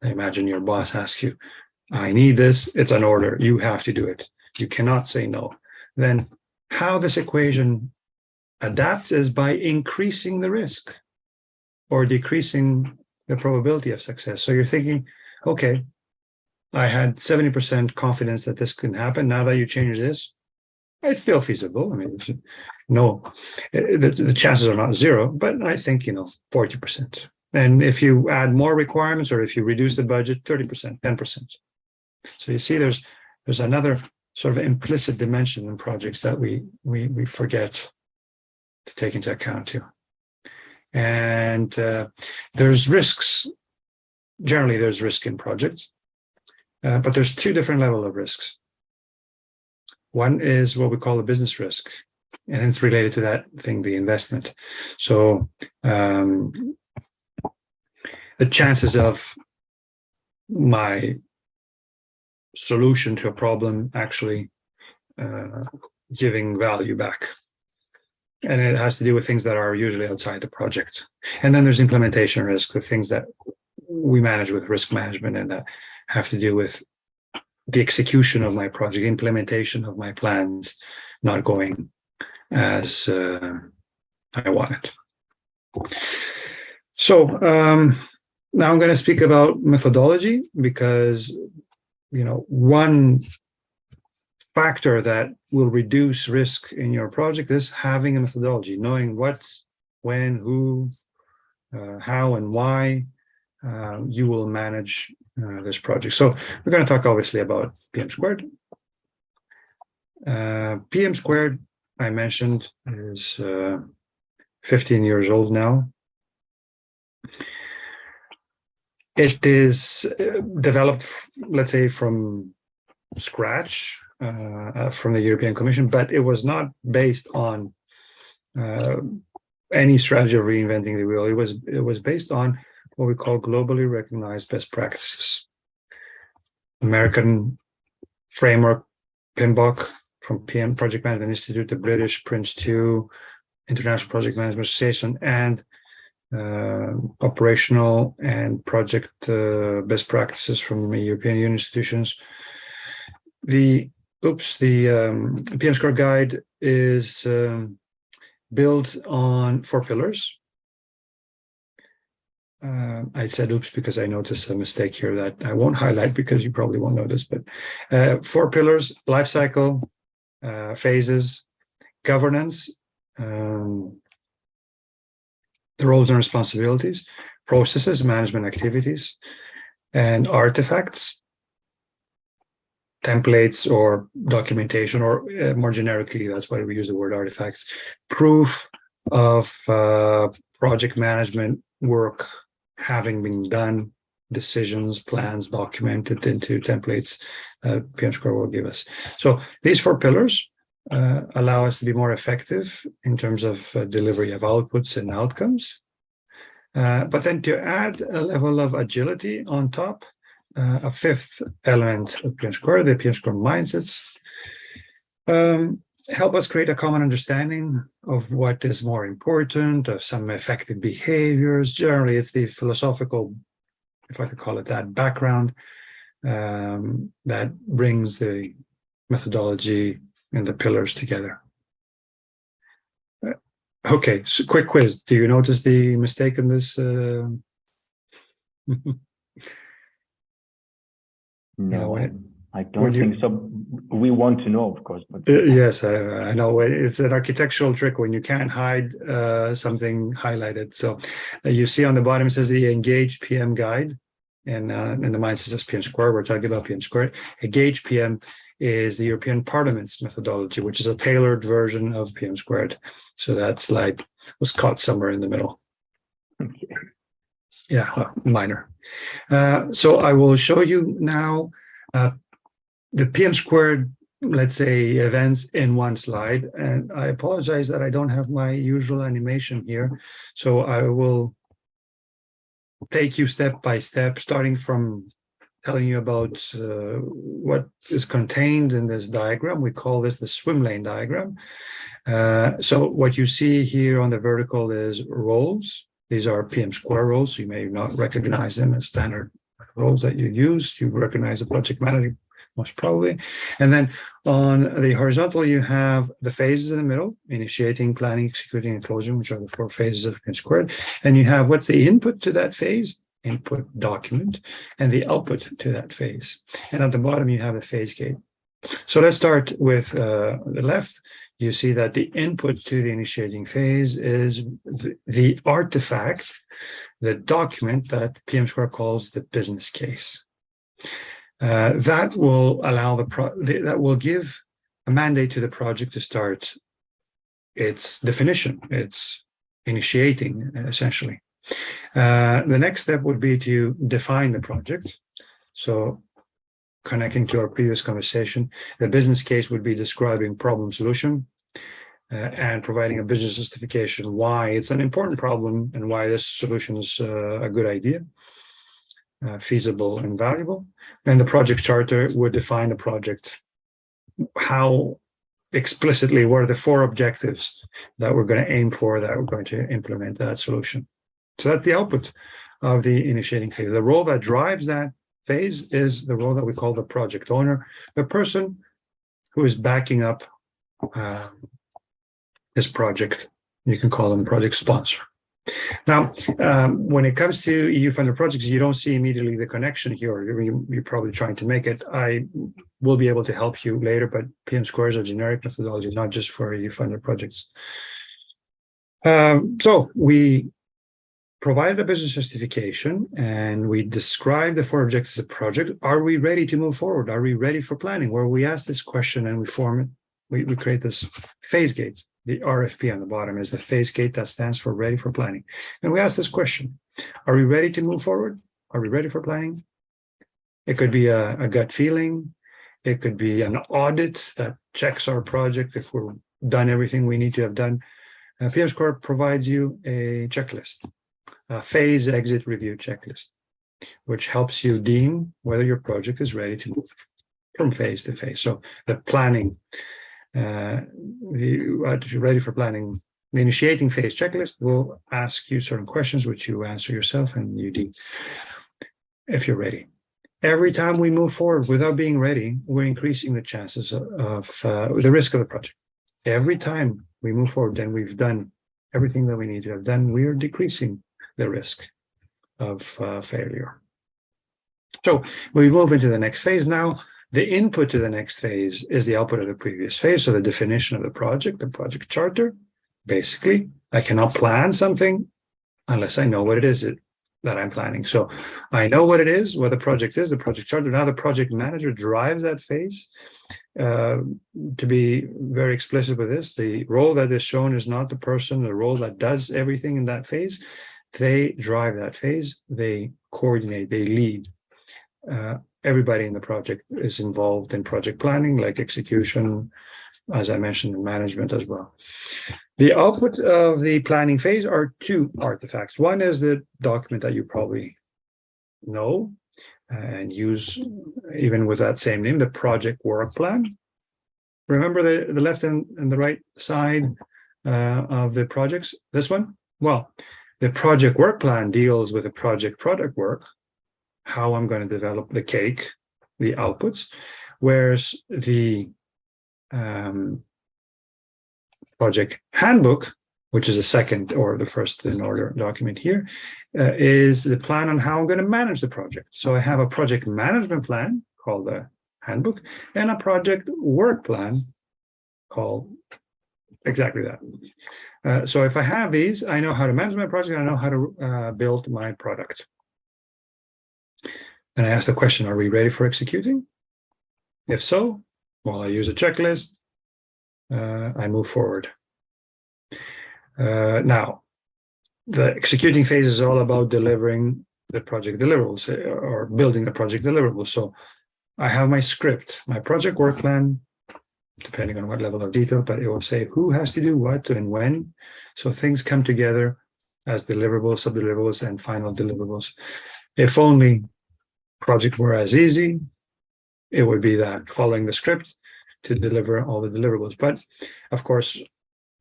I imagine your boss asks you, I need this, it's an order, you have to do it. You cannot say no. Then how this equation adapts is by increasing the risk or decreasing the probability of success. So you're thinking, okay, I had 70% confidence that this can happen. Now that you change this, it's still feasible. I mean, the chances are not 0, but I think, 40%. And if you add more requirements, or if you reduce the budget, 30%, 10%. So you see, there's another sort of implicit dimension in projects that we forget to take into account too. And there's risks. Generally, there's risk in projects, but there's 2 different levels of risks. One is what we call a business risk. and it's related to that thing, the investment. So the chances of my solution to a problem actually giving value back. And it has to do with things that are usually outside the project. And then there's implementation risk, the things that we manage with risk management and that have to do with the execution of my project, implementation of my plans, not going as I want it. So now I'm going to speak about methodology, because one factor that will reduce risk in your project is having a methodology, knowing what, when, who, how, and why you will manage this project. So we're going to talk obviously about PM². PM², I mentioned, is 15 years old now. It is developed, let's say, from scratch from the European Commission, but it was not based on any strategy of reinventing the wheel. It was based on what we call globally recognized best practices. American framework, PMBOK from PM Project Management Institute, the British Prince2, International Project Management Association, and operational and project best practices from European Union institutions. The PM² guide is built on 4 pillars. I said oops because I noticed a mistake here that I won't highlight because you probably won't notice, but 4 pillars: life cycle, phases, governance, the roles and responsibilities, processes, management activities, and artifacts, templates or documentation, or more generically, that's why we use the word artifacts, proof of project management work having been done, decisions, plans documented into templates PM² will give us. So these 4 pillars allow us to be more effective in terms of delivery of outputs and outcomes. But then to add a level of agility on top, a 5th element of PM², the PM² mindsets, help us create a common understanding of what is more important, of some effective behaviors. Generally, it's the philosophical, if I could call it that, background that brings the methodology and the pillars together. Okay, so quick quiz. Do you notice the mistake in this? No, I don't think so. We want to know, of course. But yes, I know. It's an architectural trick when you can't hide something highlighted. So you see on the bottom, it says the Engage PM guide. And in the mindset says PM². We're talking about PM². Engage PM is the European Parliament's methodology, which is a tailored version of PM². So that slide was caught somewhere in the middle. Okay. Yeah, minor. So I will show you now the PM², let's say, events in one slide. And I apologize that I don't have my usual animation here. So I will take you step by step, starting from telling you about what is contained in this diagram. We call this the swim lane diagram. So what you see here on the vertical is roles. These are PM² roles. You may not recognize them as standard roles that you use. You recognize the project manager most probably. And then on the horizontal, you have the phases in the middle: initiating, planning, executing, and closing, which are the 4 phases of PM². And you have what's the input to that phase, input document, and the output to that phase. And at the bottom, you have a phase gate. So let's start with the left. You see that the input to the initiating phase is the artifact, the document that PM² calls the business case. That will allow that will give a mandate to the project to start its definition, its initiating, essentially. The next step would be to define the project. So connecting to our previous conversation, the business case would be describing problem solution. and providing a business justification why it's an important problem and why this solution is a good idea, feasible and valuable. And the project charter would define the project, how explicitly what are the 4 objectives that we're going to aim for, that we're going to implement that solution. So that's the output of the initiating phase. The role that drives that phase is the role that we call the project owner, the person who is backing up this project. You can call them project sponsor. Now, when it comes to EU-funded projects, you don't see immediately the connection here. You're probably trying to make it. I will be able to help you later, but PM² is a generic methodology, not just for EU-funded projects. So we provided a business justification and we described the 4 objectives of the project. Are we ready to move forward? Are we ready for planning? Where we ask this question and we form it, we create this phase gate. The RFP on the bottom is the phase gate that stands for ready for planning. And we ask this question, are we ready to move forward? Are we ready for planning? It could be a gut feeling. It could be an audit that checks our project if we've done everything we need to have done. PM² provides you a checklist, a phase exit review checklist, which helps you deem whether your project is ready to move from phase to phase. So the planning, you're ready for planning, the initiating phase checklist will ask you certain questions, which you answer yourself and you deem if you're ready. Every time we move forward without being ready, we're increasing the chances of the risk of the project. Every time we move forward and we've done everything that we need to have done, we are decreasing the risk of failure. So we move into the next phase now. The input to the next phase is the output of the previous phase. So the definition of the project charter. Basically, I cannot plan something unless I know what it is that I'm planning. So I know what it is, what the project is, the project charter. Now the project manager drives that phase. To be very explicit with this, the role that is shown is not the person, the role that does everything in that phase. They drive that phase, they coordinate, they lead. Everybody in the project is involved in project planning, like execution, as I mentioned, in management as well. The output of the planning phase are 2 artifacts. One is the document that you probably know and use even with that same name, the project work plan. Remember the left and the right side of the projects, this one? Well, the project work plan deals with the project product work, how I'm going to develop the cake, the outputs, whereas the project handbook, which is the second or the first in order document here, is the plan on how I'm going to manage the project. So I have a project management plan called the handbook and a project work plan called exactly that. So if I have these, I know how to manage my project, I know how to build my product. And I ask the question, are we ready for executing? If so, well, I use a checklist, I move forward. Now, the executing phase is all about delivering the project deliverables or building the project deliverables. So I have my script, my project work plan, depending on what level of detail, but it will say who has to do what and when. So things come together as deliverables, sub-deliverables, and final deliverables. If only project were as easy, it would be that following the script to deliver all the deliverables. But of course,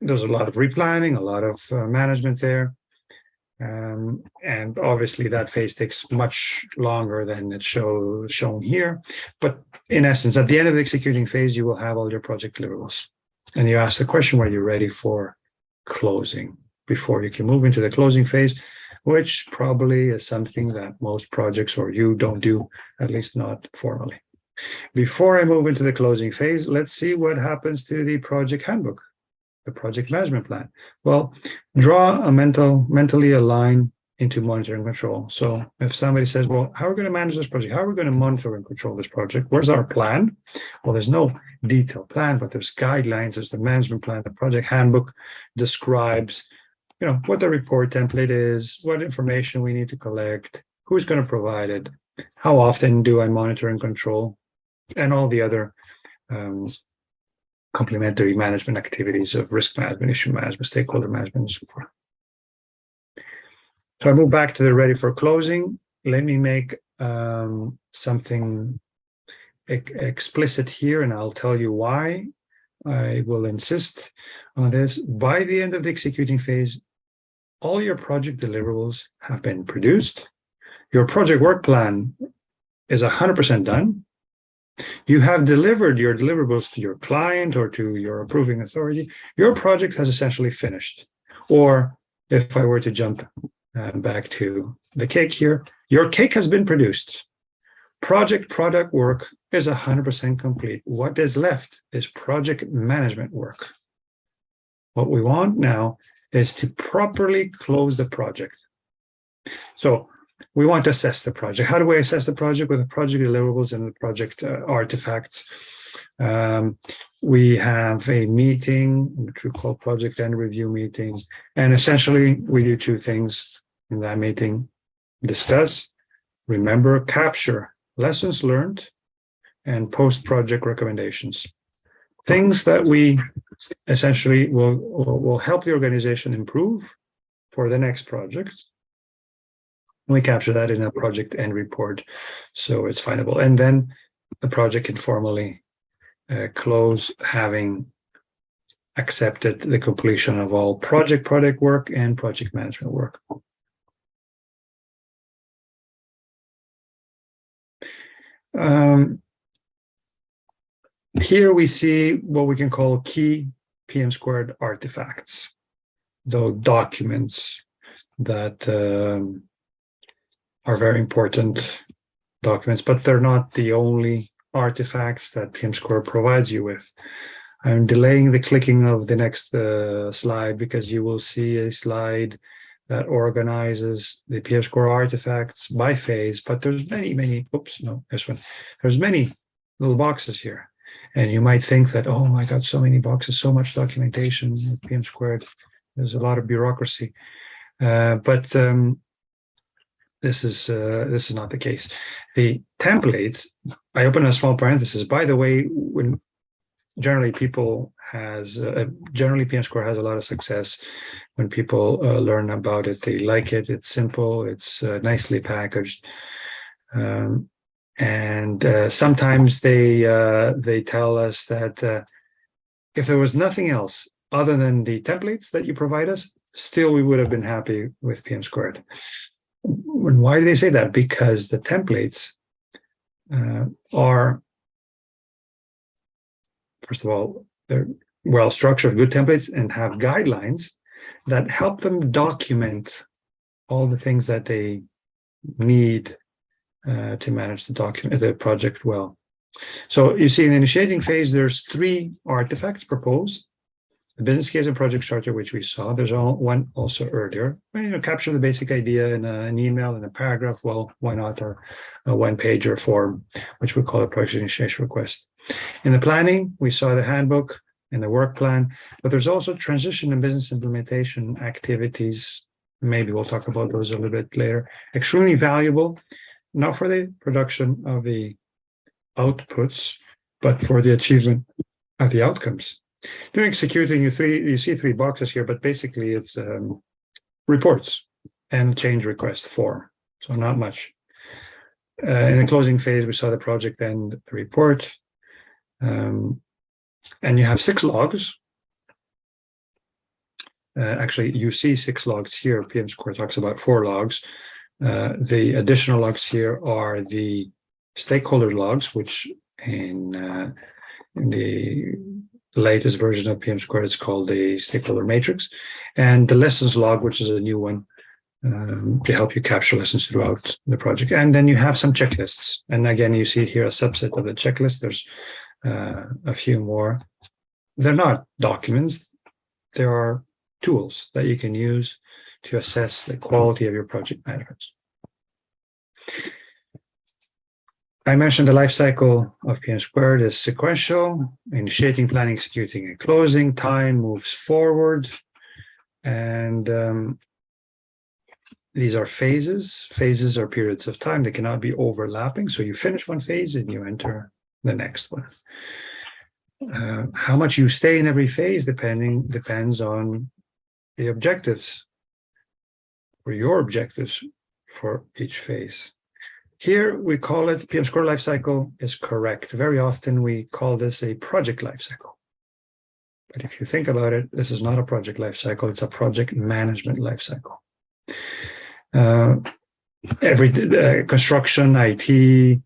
there's a lot of replanning, a lot of management there. And obviously that phase takes much longer than it's shown here. But in essence, at the end of the executing phase, you will have all your project deliverables. And you ask the question, were you ready for closing before you can move into the closing phase, which probably is something that most projects or you don't do, at least not formally. Before I move into the closing phase, let's see what happens to the project handbook, the project management plan. Well, draw a mentally a line into monitoring control. So if somebody says, well, how are we going to manage this project? How are we going to monitor and control this project? Where's our plan? Well, there's no detailed plan, but there's guidelines. There's the management plan. The project handbook describes, what the report template is, what information we need to collect, who's going to provide it, how often do I monitor and control, and all the other complementary management activities of risk management, issue management, stakeholder management, and so forth. So I move back to the ready for closing. Let me make something explicit here, and I'll tell you why I will insist on this. By the end of the executing phase, all your project deliverables have been produced. Your project work plan is 100% done. You have delivered your deliverables to your client or to your approving authority. Your project has essentially finished. Or if I were to jump back to the cake here, your cake has been produced. Project product work is 100% complete. What is left is project management work. What we want now is to properly close the project. So we want to assess the project. How do we assess the project? With the project deliverables and the project artifacts. We have a meeting, which we call project end review meetings. And essentially, we do two things in that meeting: discuss, remember, capture lessons learned, and post-project recommendations. Things that we essentially will help the organization improve for the next project. We capture that in a project end report, so it's findable. And then the project can formally close, having accepted the completion of all project product work and project management work. Here we see what we can call key PM² artifacts, those documents that are very important documents, but they're not the only artifacts that PM² provides you with. I'm delaying the clicking of the next slide because you will see a slide that organizes the PM² artifacts by phase, but there's many, oops, no, this one. There's many little boxes here. And you might think that, oh my God, so many boxes, so much documentation, PM², there's a lot of bureaucracy. But this is not the case. The templates, I open a small parenthesis. By the way, when generally PM² has a lot of success when people learn about it. They like it. It's simple. It's nicely packaged. And sometimes they tell us that if there was nothing else other than the templates that you provide us, still we would have been happy with PM². And why do they say that? Because the templates are, first of all, they're well-structured, good templates, and have guidelines that help them document all the things that they need to manage the project well. So you see in the initiating phase, there's 3 artifacts proposed: the business case and project charter, which we saw. There's one also earlier. Capture the basic idea in an email, in a paragraph. Well, why not? Or a one-page or form, which we call a project initiation request. In the planning, we saw the handbook and the work plan, but there's also transition and business implementation activities. Maybe we'll talk about those a little bit later. Extremely valuable, not for the production of the outputs, but for the achievement of the outcomes. During executing, you see 3 boxes here, but basically it's reports and change request form, so not much. In the closing phase, we saw the project end report, and you have 6 logs. Actually, you see 6 logs here. PM² talks about 4 logs. The additional logs here are the stakeholder logs, which in the latest version of PM², it's called the stakeholder matrix, and the lessons log, which is a new one to help you capture lessons throughout the project. And then you have some checklists. And again, you see here a subset of the checklist. There's a few more. They're not documents. There are tools that you can use to assess the quality of your project management. I mentioned the life cycle of PM² is sequential: initiating, planning, executing, and closing. Time moves forward, and these are phases. Phases are periods of time. They cannot be overlapping. So you finish one phase and you enter the next one. How much you stay in every phase depends on the objectives, or your objectives for each phase. Here we call it PM² life cycle is correct. Very often we call this a project life cycle. But if you think about it, this is not a project life cycle, it's a project management life cycle. Every construction, IT,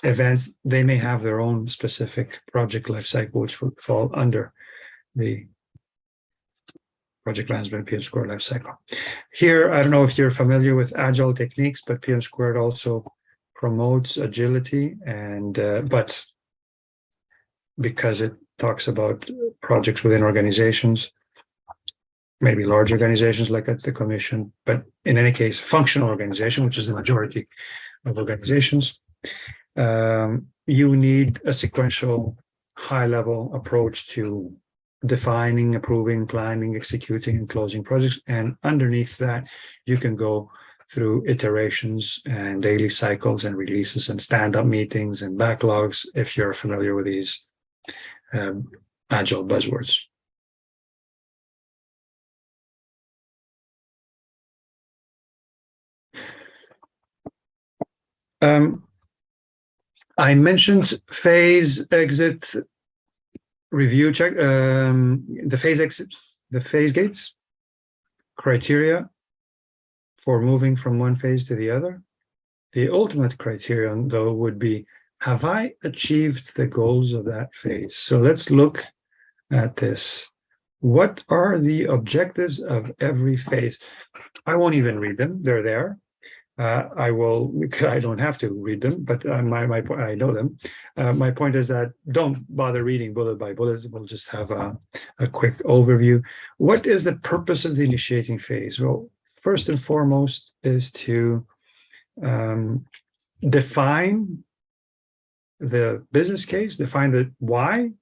events, they may have their own specific project life cycle, which would fall under the project management PM² life cycle. Here, I don't know if you're familiar with agile techniques, but PM² also promotes agility, and but because it talks about projects within organizations, maybe large organizations like at the Commission, but in any case, functional organization, which is the majority of organizations, you need a sequential high-level approach to defining, approving, planning, executing, and closing projects. And underneath that, you can go through iterations and daily cycles and releases and stand-up meetings and backlogs, if you're familiar with these agile buzzwords. I mentioned phase exit review check, the phase exit, the phase gates, criteria for moving from one phase to the other. The ultimate criterion, though, would be, have I achieved the goals of that phase? So let's look at this. What are the objectives of every phase? I won't even read them, they're there. I don't have to read them, but I know them. My point is that don't bother reading bullet by bullet. We'll just have a quick overview. What is the purpose of the initiating phase? Well, first and foremost is to define the business case, define the why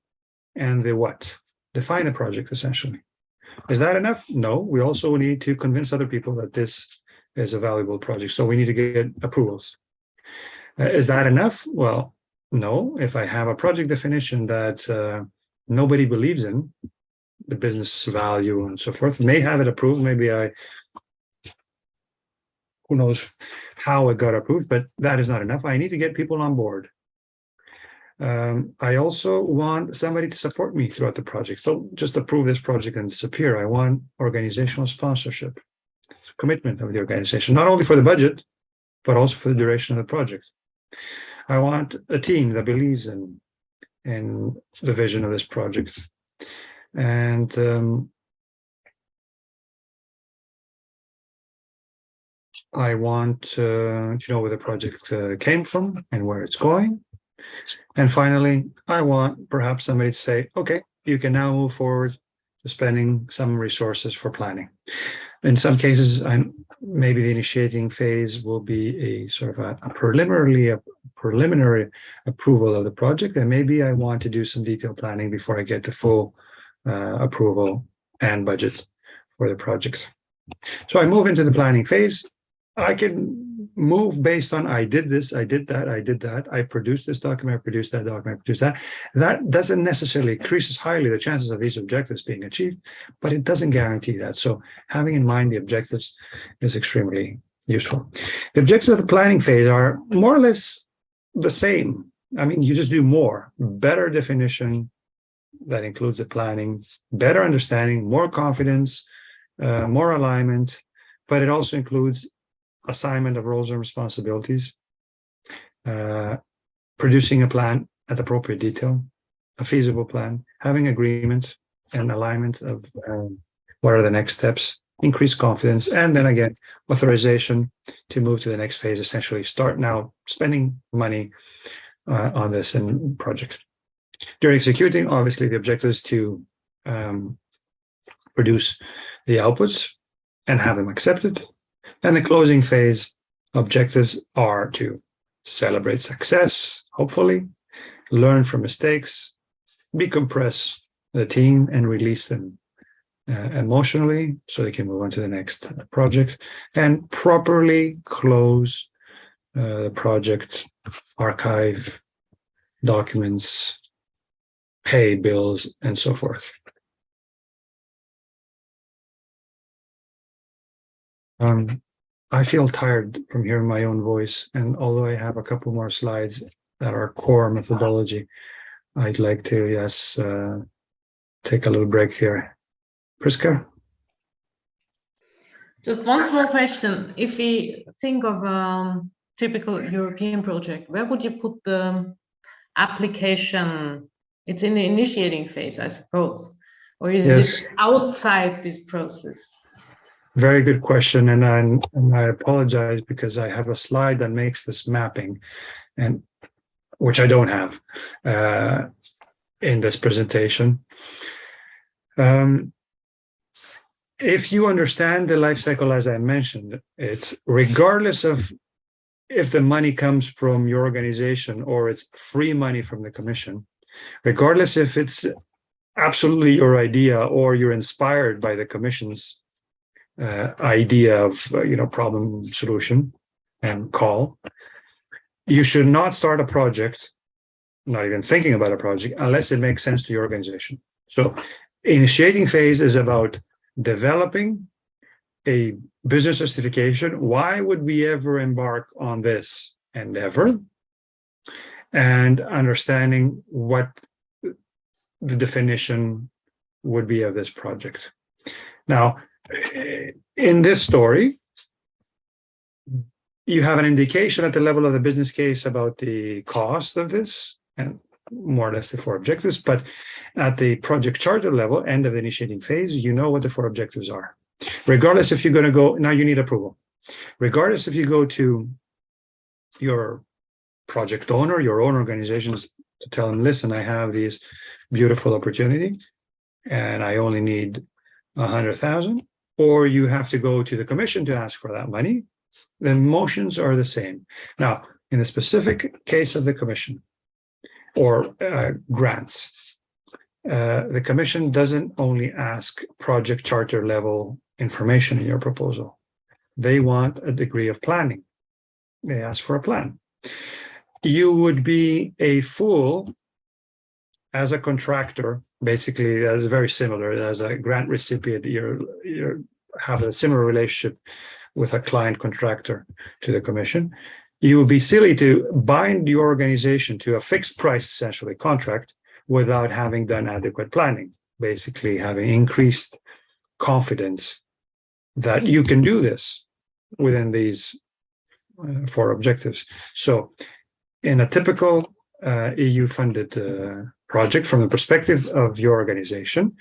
and the what. Define the project, essentially. Is that enough? No, we also need to convince other people that this is a valuable project. So we need to get approvals. Is that enough? Well, no. If I have a project definition that nobody believes in, the business value and so forth, may have it approved. Maybe who knows how it got approved, but that is not enough. I need to get people on board. I also want somebody to support me throughout the project. So just approve this project and disappear. I want organizational sponsorship. Commitment of the organization, not only for the budget, but also for the duration of the project. I want a team that believes in the vision of this project. And I want to know where the project came from and where it's going. And finally, I want perhaps somebody to say, okay, you can now move forward to spending some resources for planning. In some cases, maybe the initiating phase will be a sort of a preliminary approval of the project, and maybe I want to do some detailed planning before I get the full approval and budget for the project. So I move into the planning phase. I can move based on I did this, I did that, I did that. I produced this document, I produced that document, I produced that. That doesn't necessarily increases highly the chances of these objectives being achieved, but it doesn't guarantee that. So having in mind the objectives is extremely useful. The objectives of the planning phase are more or less the same. I mean, you just do more, better definition that includes the planning, better understanding, more confidence, more alignment, but it also includes assignment of roles and responsibilities, producing a plan at appropriate detail, a feasible plan, having agreement and alignment of what are the next steps, increase confidence, and then again, authorization to move to the next phase, essentially start now spending money on this project. During executing, obviously the objective is to produce the outputs and have them accepted. And the closing phase objectives are to celebrate success, hopefully, learn from mistakes, decompress the team and release them emotionally so they can move on to the next project, and properly close the project, archive documents, pay bills, and so forth. I feel tired from hearing my own voice, and although I have a couple more slides that are core methodology, I'd like to, yes, take a little break here. Priska? Just one small question. If we think of a typical European project, where would you put the application? It's in the initiating phase, I suppose, or is it outside this process? Very good question, and I apologize because I have a slide that makes this mapping, and which I don't have in this presentation. If you understand the life cycle as I mentioned, it's regardless of if the money comes from your organization or it's free money from the commission, regardless if it's absolutely your idea or you're inspired by the commission's idea of problem solution and call, you should not start a project, not even thinking about a project, unless it makes sense to your organization. So initiating phase is about developing a business justification. Why would we ever embark on this endeavor? And understanding what the definition would be of this project. Now, in this story, you have an indication at the level of the business case about the cost of this and more or less the 4 objectives, but at the project charter level, end of the initiating phase, you know what the 4 objectives are. Regardless if you're going to go, now you need approval. Regardless if you go to your project owner, your own organizations to tell them, listen, I have these beautiful opportunities and I only need 100,000, or you have to go to the commission to ask for that money, the motions are the same. Now, in the specific case of the commission or grants, the commission doesn't only ask project charter level information in your proposal. They want a degree of planning. They ask for a plan. You would be a fool as a contractor, basically, that is very similar. As a grant recipient, you have a similar relationship with a client contractor to the commission. You would be silly to bind your organization to a fixed price, essentially, contract without having done adequate planning, basically having increased confidence that you can do this within these 4 objectives. So in a typical EU-funded project, from the perspective of your organization,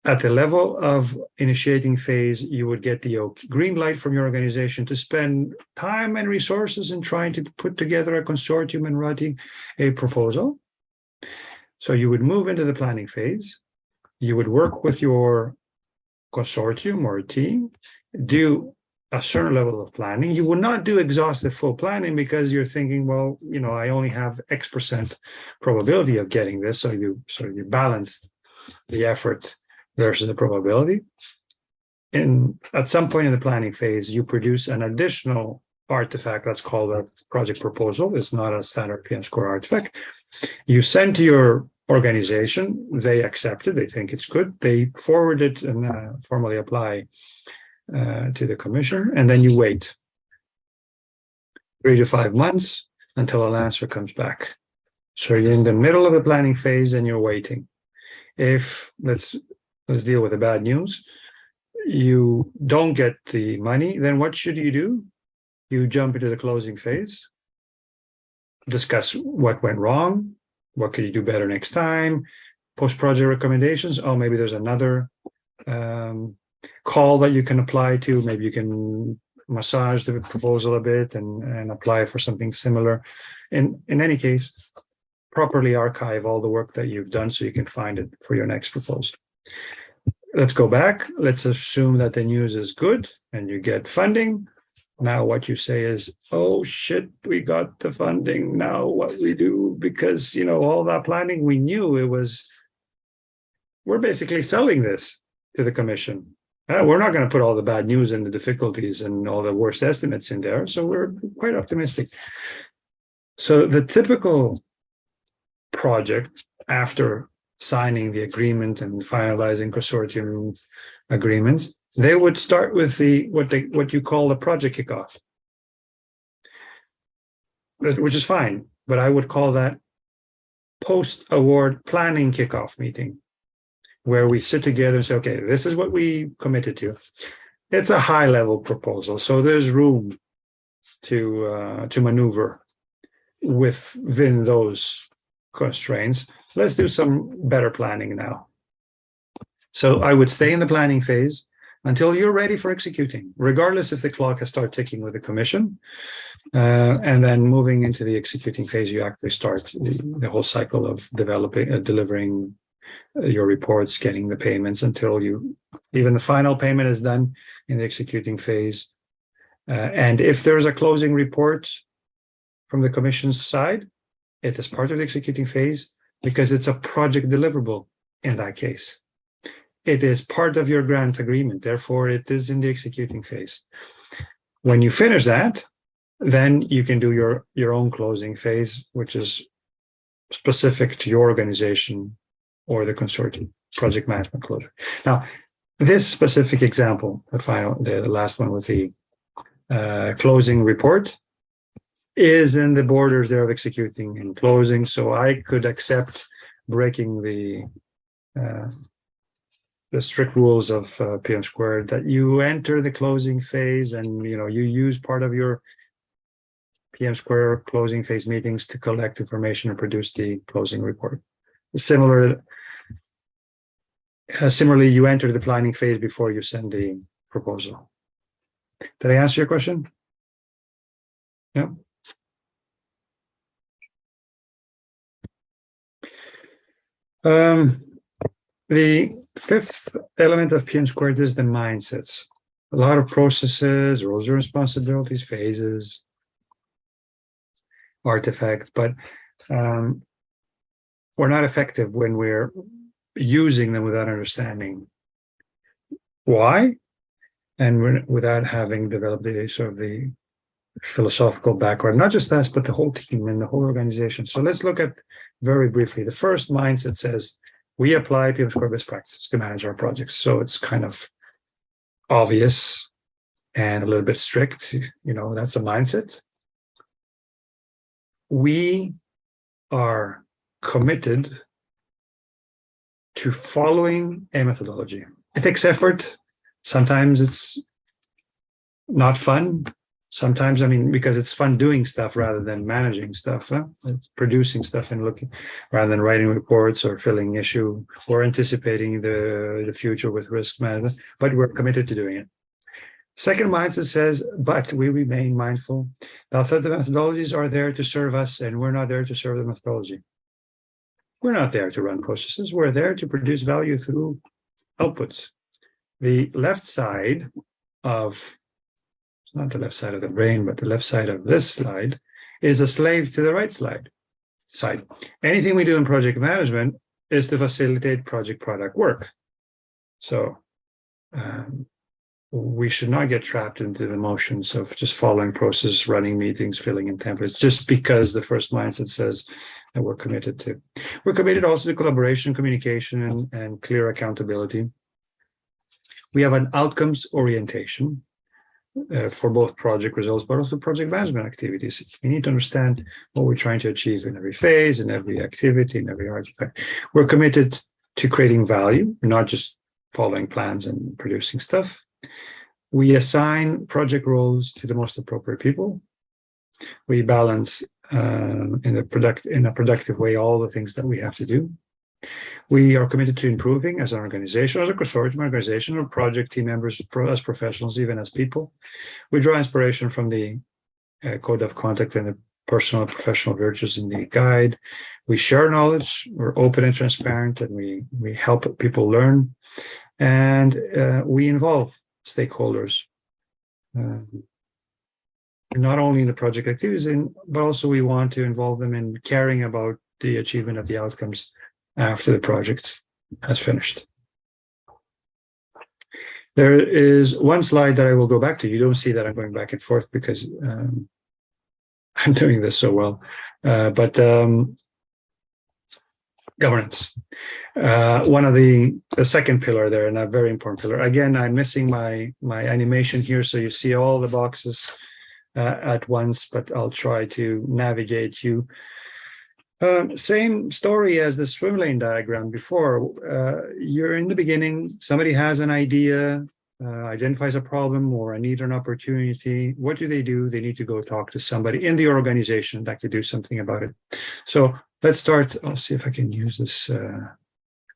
at the level of initiating phase, you would get the green light from your organization to spend time and resources in trying to put together a consortium and writing a proposal. So you would move into the planning phase. You would work with your consortium or team, do a certain level of planning. You would not do exhaustive full planning because you're thinking, well, I only have X% probability of getting this. So you balanced the effort versus the probability. And at some point in the planning phase, you produce an additional artifact that's called a project proposal. It's not a standard PM² artifact. You send to your organization, they accept it, they think it's good, they forward it and formally apply to the commission, and then you wait 3 to 5 months until an answer comes back. So you're in the middle of the planning phase and you're waiting. If let's deal with the bad news, you don't get the money, then what should you do? You jump into the closing phase, discuss what went wrong, what could you do better next time, post-project recommendations. Oh, maybe there's another call that you can apply to. Maybe you can massage the proposal a bit and apply for something similar. In any case, properly archive all the work that you've done so you can find it for your next proposal. Let's go back. Let's assume that the news is good and you get funding. Now what you say is, oh shit, we got the funding. Now what we do? Because, all that planning, we knew we're basically selling this to the commission. We're not going to put all the bad news and the difficulties and all the worst estimates in there. So we're quite optimistic. So the typical project after signing the agreement and finalizing consortium agreements, they would start with what you call the project kickoff, which is fine, but I would call that post-award planning kickoff meeting, where we sit together and say, okay, this is what we committed to. It's a high-level proposal, so there's room to maneuver within those constraints. Let's do some better planning now. So I would stay in the planning phase until you're ready for executing, regardless if the clock has started ticking with the commission. And then moving into the executing phase, you actually start the whole cycle of delivering your reports, getting the payments until even the final payment is done in the executing phase. And if there's a closing report from the commission's side, it is part of the executing phase because it's a project deliverable in that case. It is part of your grant agreement, therefore it is in the executing phase. When you finish that, then you can do your own closing phase, which is specific to your organization or the consortium project management closure. Now, this specific example, the last one with the closing report, is in the borders there of executing and closing, so I could accept breaking the strict rules of PM², that you enter the closing phase and you use part of your PM² closing phase meetings to collect information and produce the closing report. Similarly, you enter the planning phase before you send the proposal. Did I answer your question? Yeah. The fifth element of PM² is the mindsets. A lot of processes, roles and responsibilities, phases, artifacts, but we're not effective when we're using them without understanding why, and without having developed the philosophical background, not just us, but the whole team and the whole organization. So let's look at very briefly. The first mindset says, we apply PM² best practice to manage our projects. So it's kind of obvious and a little bit strict, that's a mindset. We are committed to following a methodology. It takes effort. Sometimes it's not fun. Sometimes, because it's fun doing stuff rather than managing stuff. It's producing stuff and looking, rather than writing reports or filling issue or anticipating the future with risk management, but we're committed to doing it. Second mindset says, but we remain mindful that the methodologies are there to serve us and we're not there to serve the methodology. We're not there to run processes. We're there to produce value through outputs. The left side of, not the left side of the brain, but the left side of this slide is a slave to the right side. Anything we do in project management is to facilitate project product work. So we should not get trapped into the motions of just following process, running meetings, filling in templates, just because the first mindset says that we're committed to. We're committed also to collaboration, communication, and clear accountability. We have an outcomes orientation for both project results, but also project management activities. We need to understand what we're trying to achieve in every phase, in every activity, in every artifact. We're committed to creating value, not just following plans and producing stuff. We assign project roles to the most appropriate people. We balance in a productive way all the things that we have to do. We are committed to improving as an organization, as a consortium organization, or project team members, as professionals, even as people. We draw inspiration from the code of conduct and the personal and professional virtues in the guide. We share knowledge, we're open and transparent, and we help people learn. And we involve stakeholders, not only in the project activities, but also we want to involve them in caring about the achievement of the outcomes after the project has finished. There is one slide that I will go back to. You don't see that I'm going back and forth because I'm doing this so well. But Governance. One of the second pillar there, and a very important pillar. Again, I'm missing my animation here, so you see all the boxes at once, but I'll try to navigate you. Same story as the swim lane diagram before. You're in the beginning, somebody has an idea, identifies a problem or a need or an opportunity. What do? They need to go talk to somebody in the organization that could do something about it. So let's start. I'll see if I can use this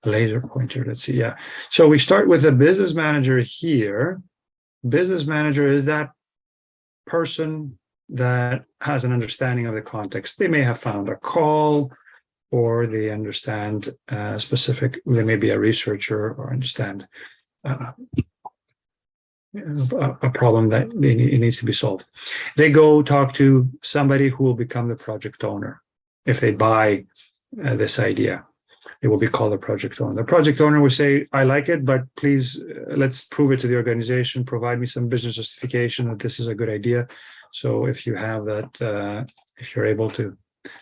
laser pointer. Let's see. Yeah. So we start with a business manager here. Business manager is that person that has an understanding of the context. They may have found a call, or they understand specific. They may be a researcher or understand a problem that it needs to be solved. They go talk to somebody who will become the project owner. If they buy this idea, it will be called a project owner. The project owner will say, I like it, but please, let's prove it to the organization, provide me some business justification that this is a good idea. So if you have that, if you're able to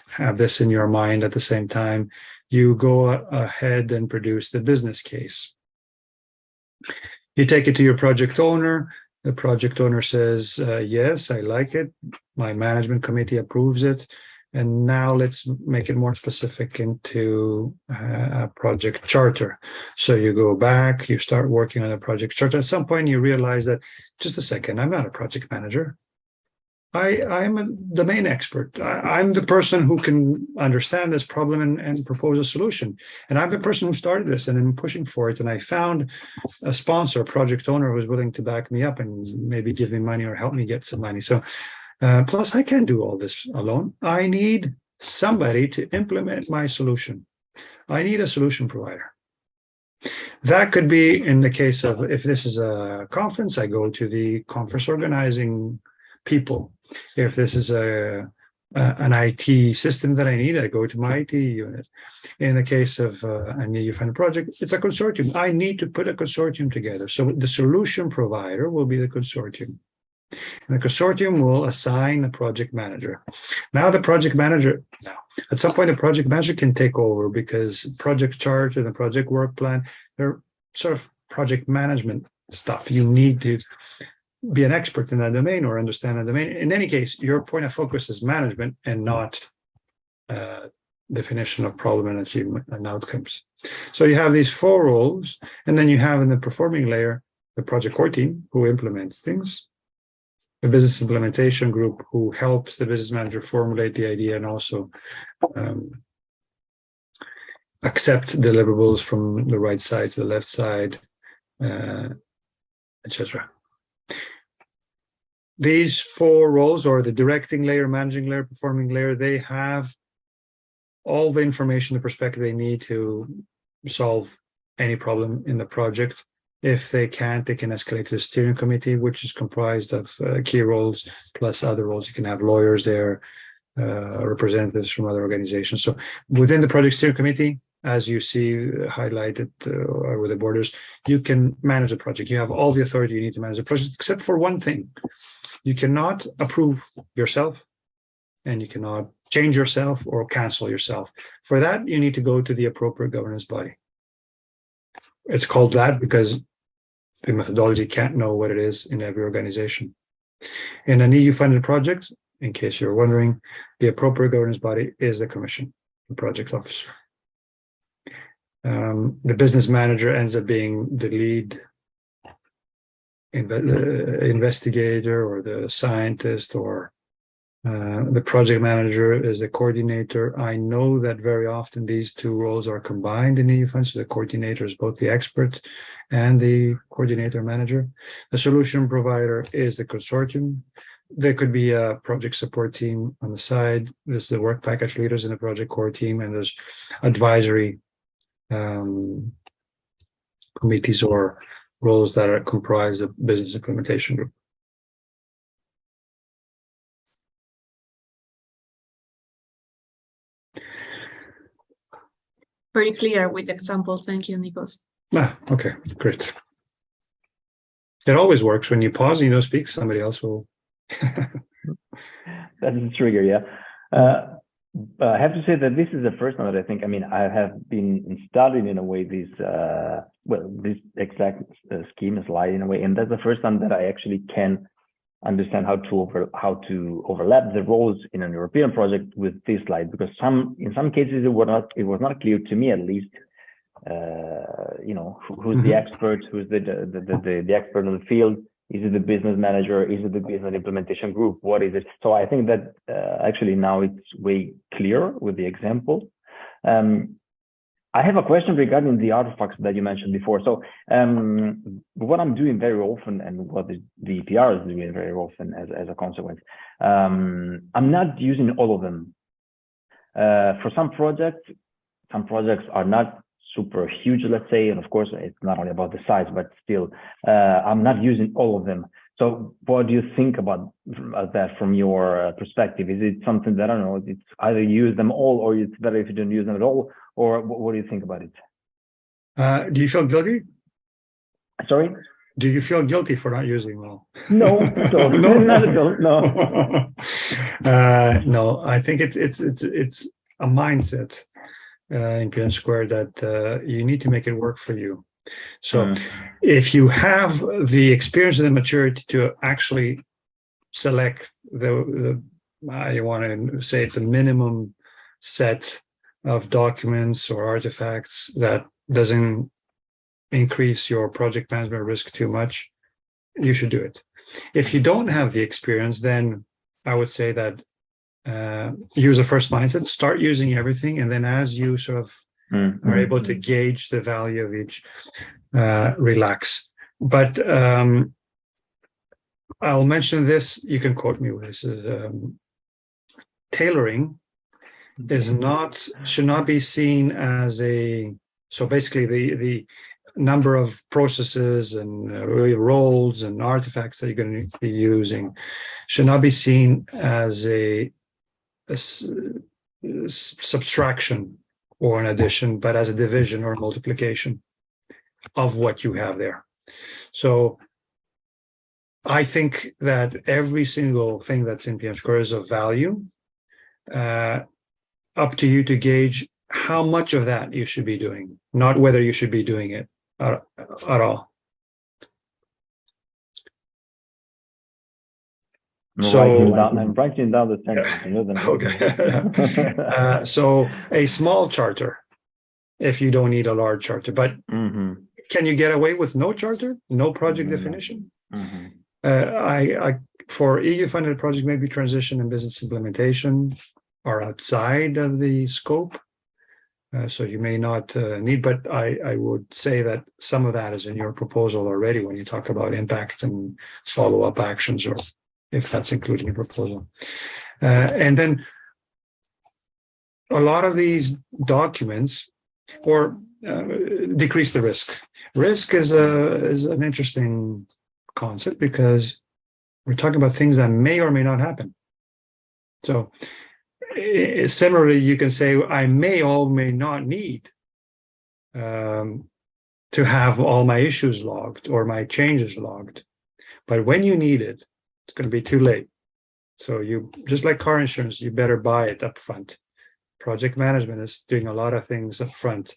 have this in your mind at the same time, you go ahead and produce the business case. You take it to your project owner. The project owner says, yes, I like it. My management committee approves it. And now let's make it more specific into a project charter. So you go back, you start working on a project charter. At some point, you realize that, just a second, I'm not a project manager. I'm a domain expert. I'm the person who can understand this problem and propose a solution. And I'm the person who started this and I'm pushing for it. And I found a sponsor, a project owner who's willing to back me up and maybe give me money or help me get some money. So plus I can't do all this alone. I need somebody to implement my solution. I need a solution provider. That could be in the case of, if this is a conference, I go to the conference organizing people. If this is an IT system that I need, I go to my IT unit. In the case of a new funded project, it's a consortium. I need to put a consortium together. So the solution provider will be the consortium. And the consortium will assign a project manager. Now at some point, the project manager can take over, because project chart and the project work plan, they're sort of project management stuff. You need to be an expert in that domain or understand that domain. In any case, your point of focus is management and not definition of problem and achievement and outcomes. So you have these four roles, and then you have in the performing layer, the project core team who implements things, the business implementation group who helps the business manager formulate the idea and also accept deliverables from the right side to the left side, etc. These four roles, or the directing layer, managing layer, performing layer, they have all the information, the perspective they need to solve any problem in the project. If they can't, they can escalate to the steering committee, which is comprised of key roles plus other roles. You can have lawyers there, representatives from other organizations. So within the project steering committee, as you see highlighted with the borders, you can manage the project. You have all the authority you need to manage the project, except for one thing. You cannot approve yourself, and you cannot change yourself or cancel yourself. For that, you need to go to the appropriate governance body. It's called that because the methodology can't know what it is in every organization. In an EU-funded project, in case you're wondering, the appropriate governance body is the commission, the project officer. The business manager ends up being the lead investigator or the scientist, or the project manager is the coordinator. I know that very often these two roles are combined in EU funds. So the coordinator is both the expert and the coordinator manager. The solution provider is the consortium. There could be a project support team on the side. There's the work package leaders in the project core team, and there's advisory committees or roles that are comprised of business implementation group. Very clear with example. Thank you, Nicos. Okay, great. It always works when you pause and you don't speak, somebody else will. That's the trigger, yeah. I have to say that this is the first time that I think, I mean, I have been studying in a way this, this exact scheme is light in a way, and that's the first time that I actually can understand how to overlap the roles in an European project with this slide, because in some cases it was not clear to me, at least, you know, who's the expert, who's the expert in the field. Is it the business manager? Is it the business implementation group? What is it? So I think that actually now it's way clearer with the example. I have a question regarding the artifacts that you mentioned before. So what I'm doing very often, and what the EPR is doing very often as a consequence, I'm not using all of them. For some projects are not super huge, let's say, and of course it's not only about the size, but still I'm not using all of them. So what do you think about that from your perspective? Is it something that, I don't know, it's either use them all, or it's better if you don't use them at all, or what do you think about it? Do you feel guilty? Sorry? Do you feel guilty for not using them all? No, no, not at all, no. No, I think it's a mindset in PM² that you need to make it work for you. So if you have the experience and the maturity to actually select the you want to say the minimum set of documents or artifacts that doesn't increase your project management risk too much, you should do it. If you don't have the experience, then I would say that use a first mindset, start using everything, and then as you sort of are able to gauge the value of each, relax. But I'll mention this, you can quote me with this, tailoring should not be seen as so basically the number of processes and roles and artifacts that you're going to be using should not be seen as a subtraction or an addition, but as a division or multiplication of what you have there. So I think that every single thing that's in PM² is of value. Up to you to gauge how much of that you should be doing, not whether you should be doing it at all. I'm writing down the sentence. Okay. So a small charter, if you don't need a large charter, but can you get away with no charter, no project definition? For EU-funded projects, maybe transition and business implementation are outside of the scope, so you may not need, but I would say that some of that is in your proposal already when you talk about impact and follow-up actions, or if that's included in your proposal. And then a lot of these documents or decrease the risk. Risk is an interesting concept because we're talking about things that may or may not happen. So similarly, you can say, I may or may not need to have all my issues logged or my changes logged. But when you need it, it's going to be too late. So you, just like car insurance, you better buy it up front. Project management is doing a lot of things up front,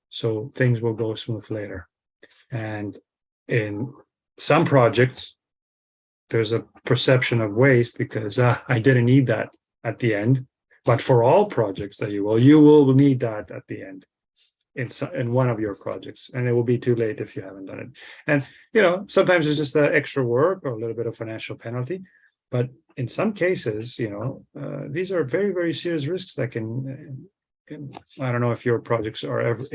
so things will go smooth later. And in some projects, there's a perception of waste because I didn't need that at the end. But for all projects that you will need that at the end in one of your projects, and it will be too late if you haven't done it. And you know, sometimes it's just extra work or a little bit of financial penalty, but in some cases, you know, these are very, very serious risks that can I don't know if your projects are ever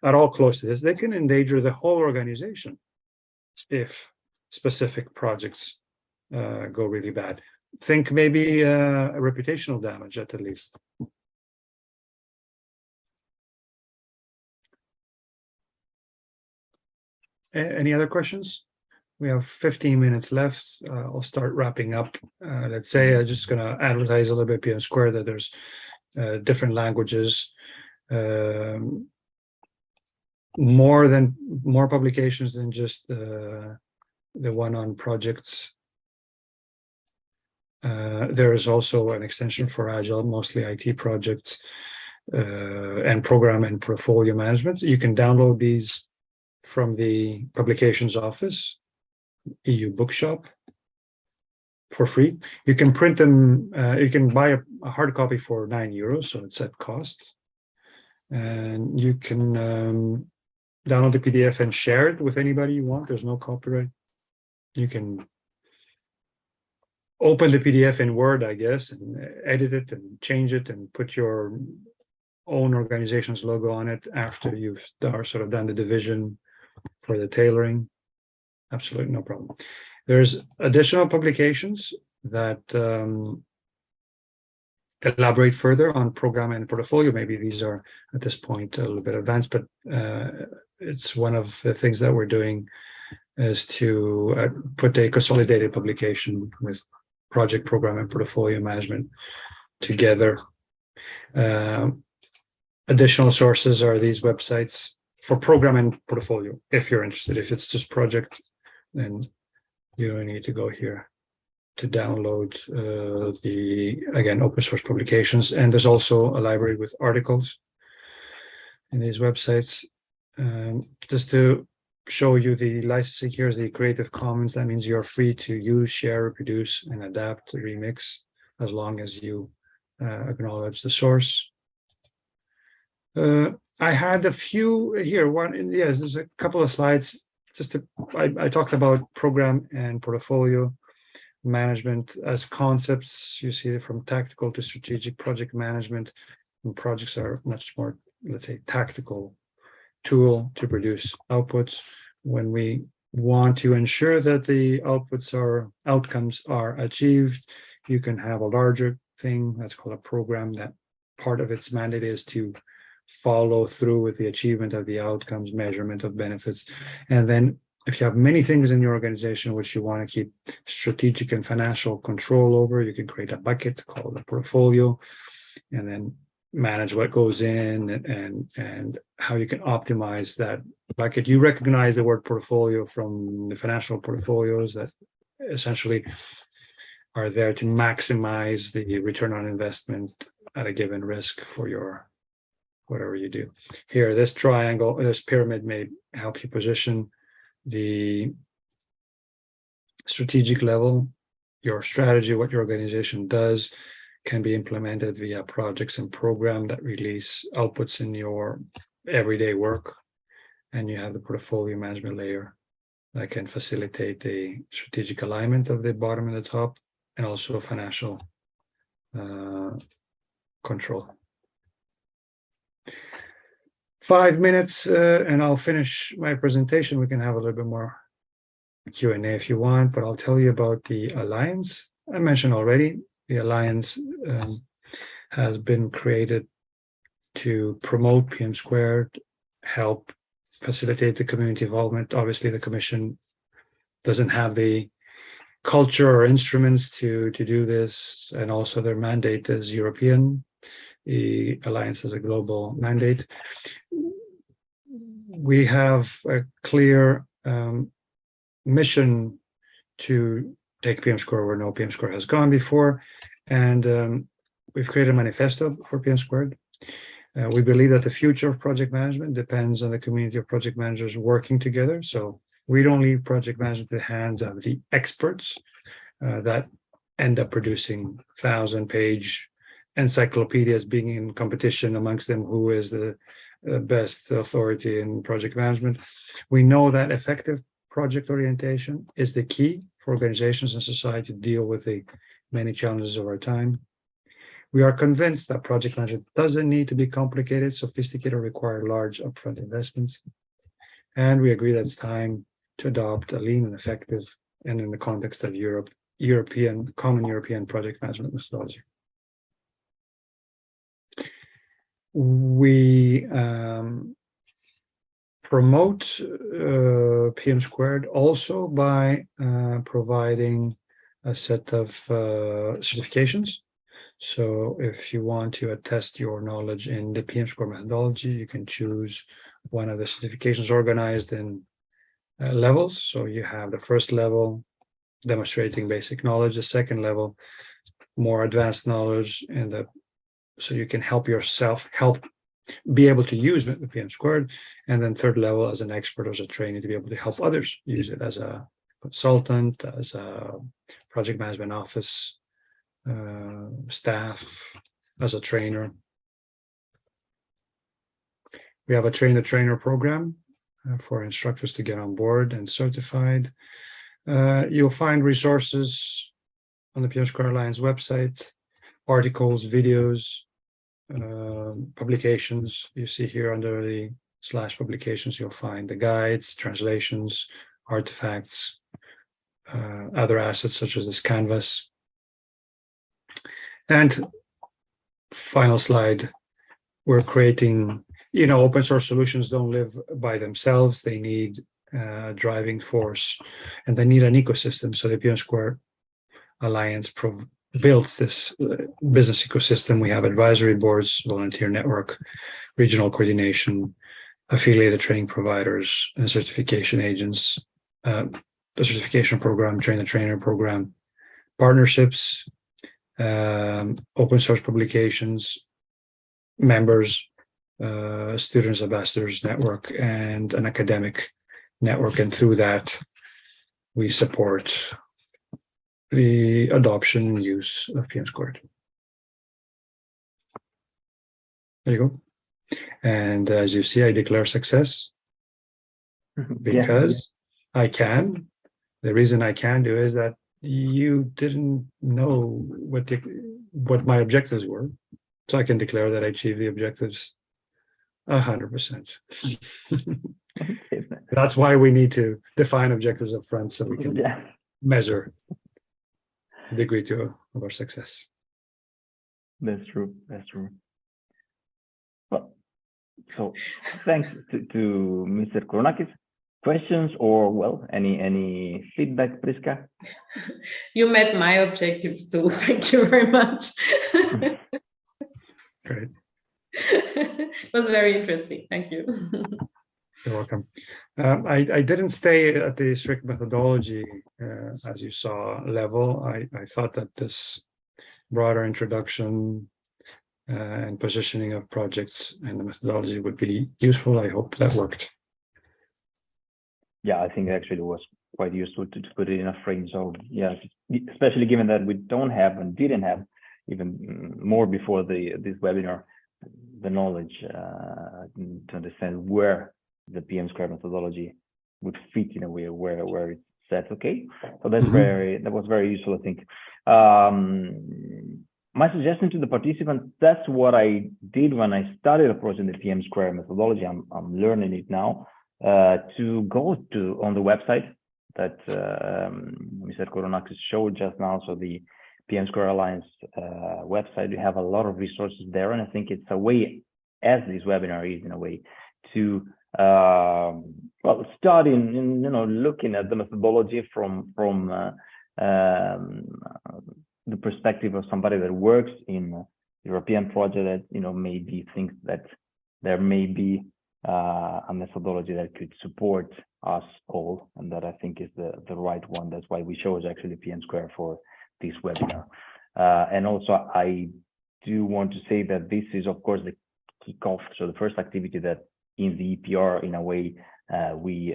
at all close to this. They can endanger the whole organization if specific projects go really bad. Think maybe a reputational damage at the least. Any other questions? We have 15 minutes left. I'll start wrapping up. Let's say I'm just going to advertise a little bit PM² that there's different languages, more publications than just the one on projects. There is also an extension for Agile, mostly IT projects, and program and portfolio management. You can download these from the publications office, EU Bookshop, for free. You can print them, you can buy a hard copy for €9, so it's at cost. And you can download the PDF and share it with anybody you want. There's no copyright. You can open the PDF in Word, I guess, and edit it and change it and put your own organization's logo on it after you've sort of done the division for the tailoring. Absolutely no problem. There's additional publications that elaborate further on program and portfolio. Maybe these are at this point a little bit advanced, but it's one of the things that we're doing is to put a consolidated publication with project, program, and portfolio management together. Additional sources are these websites for program and portfolio. If you're interested, if it's just project, then you don't need to go here to download the, again, open source publications. And there's also a library with articles in these websites. Just to show you the licensing here is the Creative Commons. That means you're free to use, share, reproduce, and adapt, remix, as long as you acknowledge the source. I had a few here. Yes, there's a couple of slides. I talked about program and portfolio management as concepts. You see from tactical to strategic project management, and projects are much more, let's say, tactical tool to produce outputs. When we want to ensure that the outcomes are achieved, you can have a larger thing that's called a program. That part of its mandate is to follow through with the achievement of the outcomes, measurement of benefits. And then if you have many things in your organization which you want to keep strategic and financial control over, you can create a bucket called a portfolio, and then manage what goes in and how you can optimize that bucket. You recognize the word portfolio from the financial portfolios that essentially are there to maximize the return on investment at a given risk for your whatever you do. Here, this triangle, this pyramid may help you position the strategic level, your strategy, what your organization does, can be implemented via projects and program that release outputs in your everyday work. And you have the portfolio management layer that can facilitate the strategic alignment of the bottom and the top, and also financial control. 5 minutes and I'll finish my presentation. We can have a little bit more Q&A if you want, but I'll tell you about the Alliance. I mentioned already, the Alliance has been created to promote PM², help facilitate the community involvement. Obviously, the Commission doesn't have the culture or instruments to do this, and also their mandate is European. The Alliance has a global mandate. We have a clear mission to take PM² where no PM² has gone before, and we've created a manifesto for PM². We believe that the future of project management depends on the community of project managers working together. So we don't leave project management in the hands of the experts that end up producing 1,000-page encyclopedias, being in competition amongst them who is the best authority in project management. We know that effective project orientation is the key for organizations and society to deal with the many challenges of our time. We are convinced that project management doesn't need to be complicated, sophisticated, or require large upfront investments. And we agree that it's time to adopt a lean and effective, and in the context of common European project management methodology. We promote PM² also by providing a set of certifications. So if you want to attest your knowledge in the PM² methodology, you can choose one of the certifications organized in levels. So you have the first level demonstrating basic knowledge, the second level more advanced knowledge, and so you can help yourself be able to use the PM². And then third level, as an expert, as a trainee, to be able to help others use it as a consultant, as a project management office staff, as a trainer. We have a trainer program for instructors to get on board and certified. You'll find resources on the PM² Alliance website, articles, videos, publications. You see here under the /publications, you'll find the guides, translations, artifacts, other assets such as this canvas. And final slide, we're creating, open source solutions don't live by themselves. They need a driving force, and they need an ecosystem. So the PM² Alliance builds this business ecosystem. We have advisory boards, volunteer network, regional coordination, affiliated training providers, and certification agents, the certification program, trainer program, partnerships, open source publications, members, students ambassadors network, and an academic network. And through that, we support the adoption and use of PM². There you go. And as you see, I declare success because I can. The reason I can do is that you didn't know what my objectives were. So I can declare that I achieved the objectives 100%. That's why we need to define objectives up front so we can measure the degree of our success. That's true. That's true. Well, so thanks to Mr. Kourounakis. Questions or, any feedback, Prisca? You met my objectives too. Thank you very much. Great. It was very interesting. Thank you. You're welcome. I didn't stay at the strict methodology, as you saw, level. I thought that this broader introduction and positioning of projects and the methodology would be useful. I hope that worked. Yeah, I think actually it was quite useful to put it in a frame. So yeah, especially given that we don't have and didn't have even more before this webinar, the knowledge to understand where the PM² methodology would fit in a way where it's set. Okay, so that's that was very useful, I think. My suggestion to the participants, that's what I did when I started approaching the PM² methodology. I'm learning it now. To go on the website that Mr. Kourounakis showed just now, so the PM² Alliance website, we have a lot of resources there, and I think it's a way, as this webinar is in a way, to start in looking at the methodology from the perspective of somebody that works in European project that maybe thinks that there may be a methodology that could support us all, and that I think is the right one. That's why we chose actually PM² for this webinar. And also I do want to say that this is of course the kickoff, so the first activity that in the EPR in a way we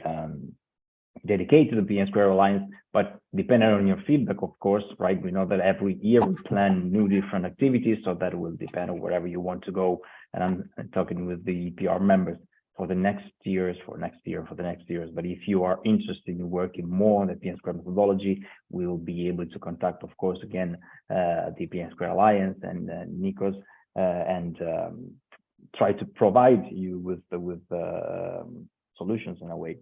dedicate to the PM² Alliance, but depending on your feedback, of course, right? We know that every year we plan new different activities, so that will depend on wherever you want to go. And I'm talking with the EPR members for the next years, for the next years. But if you are interested in working more on the PM² methodology, we will be able to contact, of course, again, the PM² Alliance and Nicos, and try to provide you with solutions in a way.